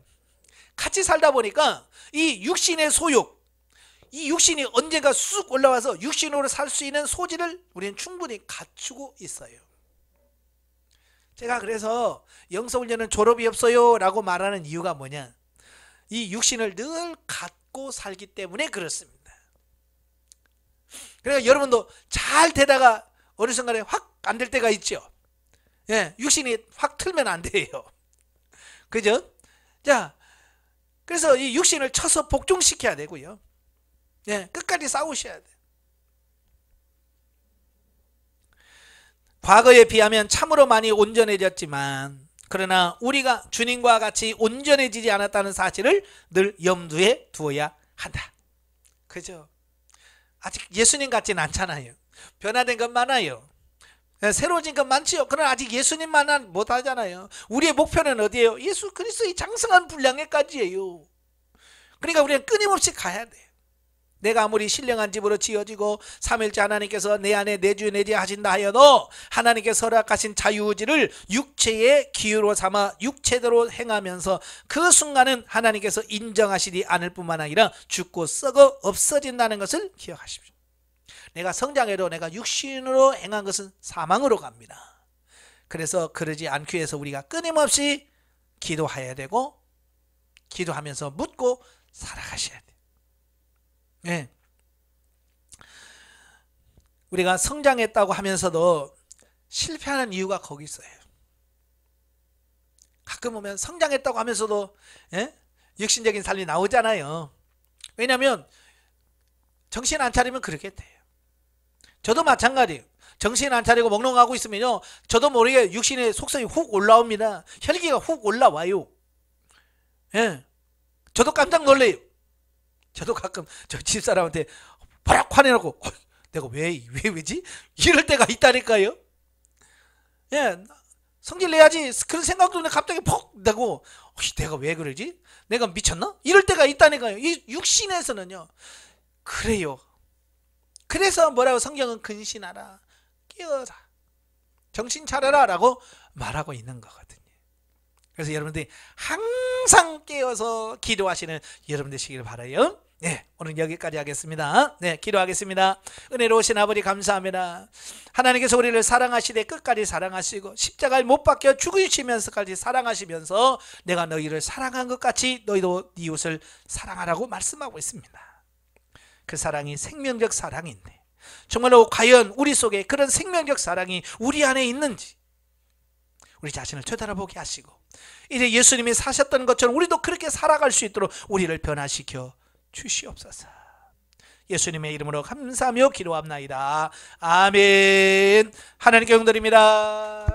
같이 살다 보니까 이 육신의 소욕, 이 육신이 언젠가 쑥 올라와서 육신으로 살 수 있는 소질을 우리는 충분히 갖추고 있어요. 제가 그래서 영성훈련은 졸업이 없어요 라고 말하는 이유가 뭐냐? 이 육신을 늘 갖고 살기 때문에 그렇습니다. 그러니까 여러분도 잘 되다가 어느 순간에 확 안 될 때가 있죠. 예, 육신이 확 틀면 안 돼요. 그죠? 자, 그래서 이 육신을 쳐서 복종시켜야 되고요. 예, 끝까지 싸우셔야 돼요. 과거에 비하면 참으로 많이 온전해졌지만 그러나 우리가 주님과 같이 온전해지지 않았다는 사실을 늘 염두에 두어야 한다. 그죠? 아직 예수님 같지는 않잖아요. 변화된 건 많아요. 새로워진 건 많지요. 그러나 아직 예수님만은 못하잖아요. 우리의 목표는 어디예요? 예수 그리스도의 장성한 분량에까지예요. 그러니까 우리는 끊임없이 가야 돼. 내가 아무리 신령한 집으로 지어지고 삼일째 하나님께서 내 안에 내주내지 하신다 하여도 하나님께서 허락하신 자유의지를 육체의 기유로 삼아 육체대로 행하면서 그 순간은 하나님께서 인정하시지 않을 뿐만 아니라 죽고 썩어 없어진다는 것을 기억하십시오. 내가 성장해도 내가 육신으로 행한 것은 사망으로 갑니다. 그래서 그러지 않기 위해서 우리가 끊임없이 기도해야 되고 기도하면서 묻고 살아가셔야 돼요. 네. 우리가 성장했다고 하면서도 실패하는 이유가 거기 있어요. 가끔 보면 성장했다고 하면서도 육신적인 삶이 나오잖아요. 왜냐하면 정신 안 차리면 그렇게 돼요. 저도 마찬가지예요. 정신 안 차리고 멍롱하고 있으면요, 저도 모르게 육신의 속성이 훅 올라옵니다. 혈기가 훅 올라와요. 예, 저도 깜짝 놀래요. 저도 가끔 저 집사람한테 버럭 화내놓고 내가 왜지? 이럴 때가 있다니까요. 예, 성질 내야지 그런 생각도 갑자기 퍽 나고 내가 왜 그러지? 내가 미쳤나? 이럴 때가 있다니까요. 이 육신에서는요 그래요. 그래서 뭐라고 성경은 근신하라, 깨어라, 정신 차려라 라고 말하고 있는 거거든요. 그래서 여러분들이 항상 깨어서 기도하시는 여러분 되시길 바라요. 네, 오늘 여기까지 하겠습니다. 네, 기도하겠습니다. 은혜로우신 아버지 감사합니다. 하나님께서 우리를 사랑하시되 끝까지 사랑하시고 십자가에 못 박혀 죽으시면서까지 사랑하시면서 내가 너희를 사랑한 것 같이 너희도 이웃을 사랑하라고 말씀하고 있습니다. 그 사랑이 생명적 사랑인데 정말로 과연 우리 속에 그런 생명적 사랑이 우리 안에 있는지 우리 자신을 쳐다보게 하시고 이제 예수님이 사셨던 것처럼 우리도 그렇게 살아갈 수 있도록 우리를 변화시켜 주시옵소서. 예수님의 이름으로 감사하며 기도합나이다. 아멘. 하나님께 영드립니다.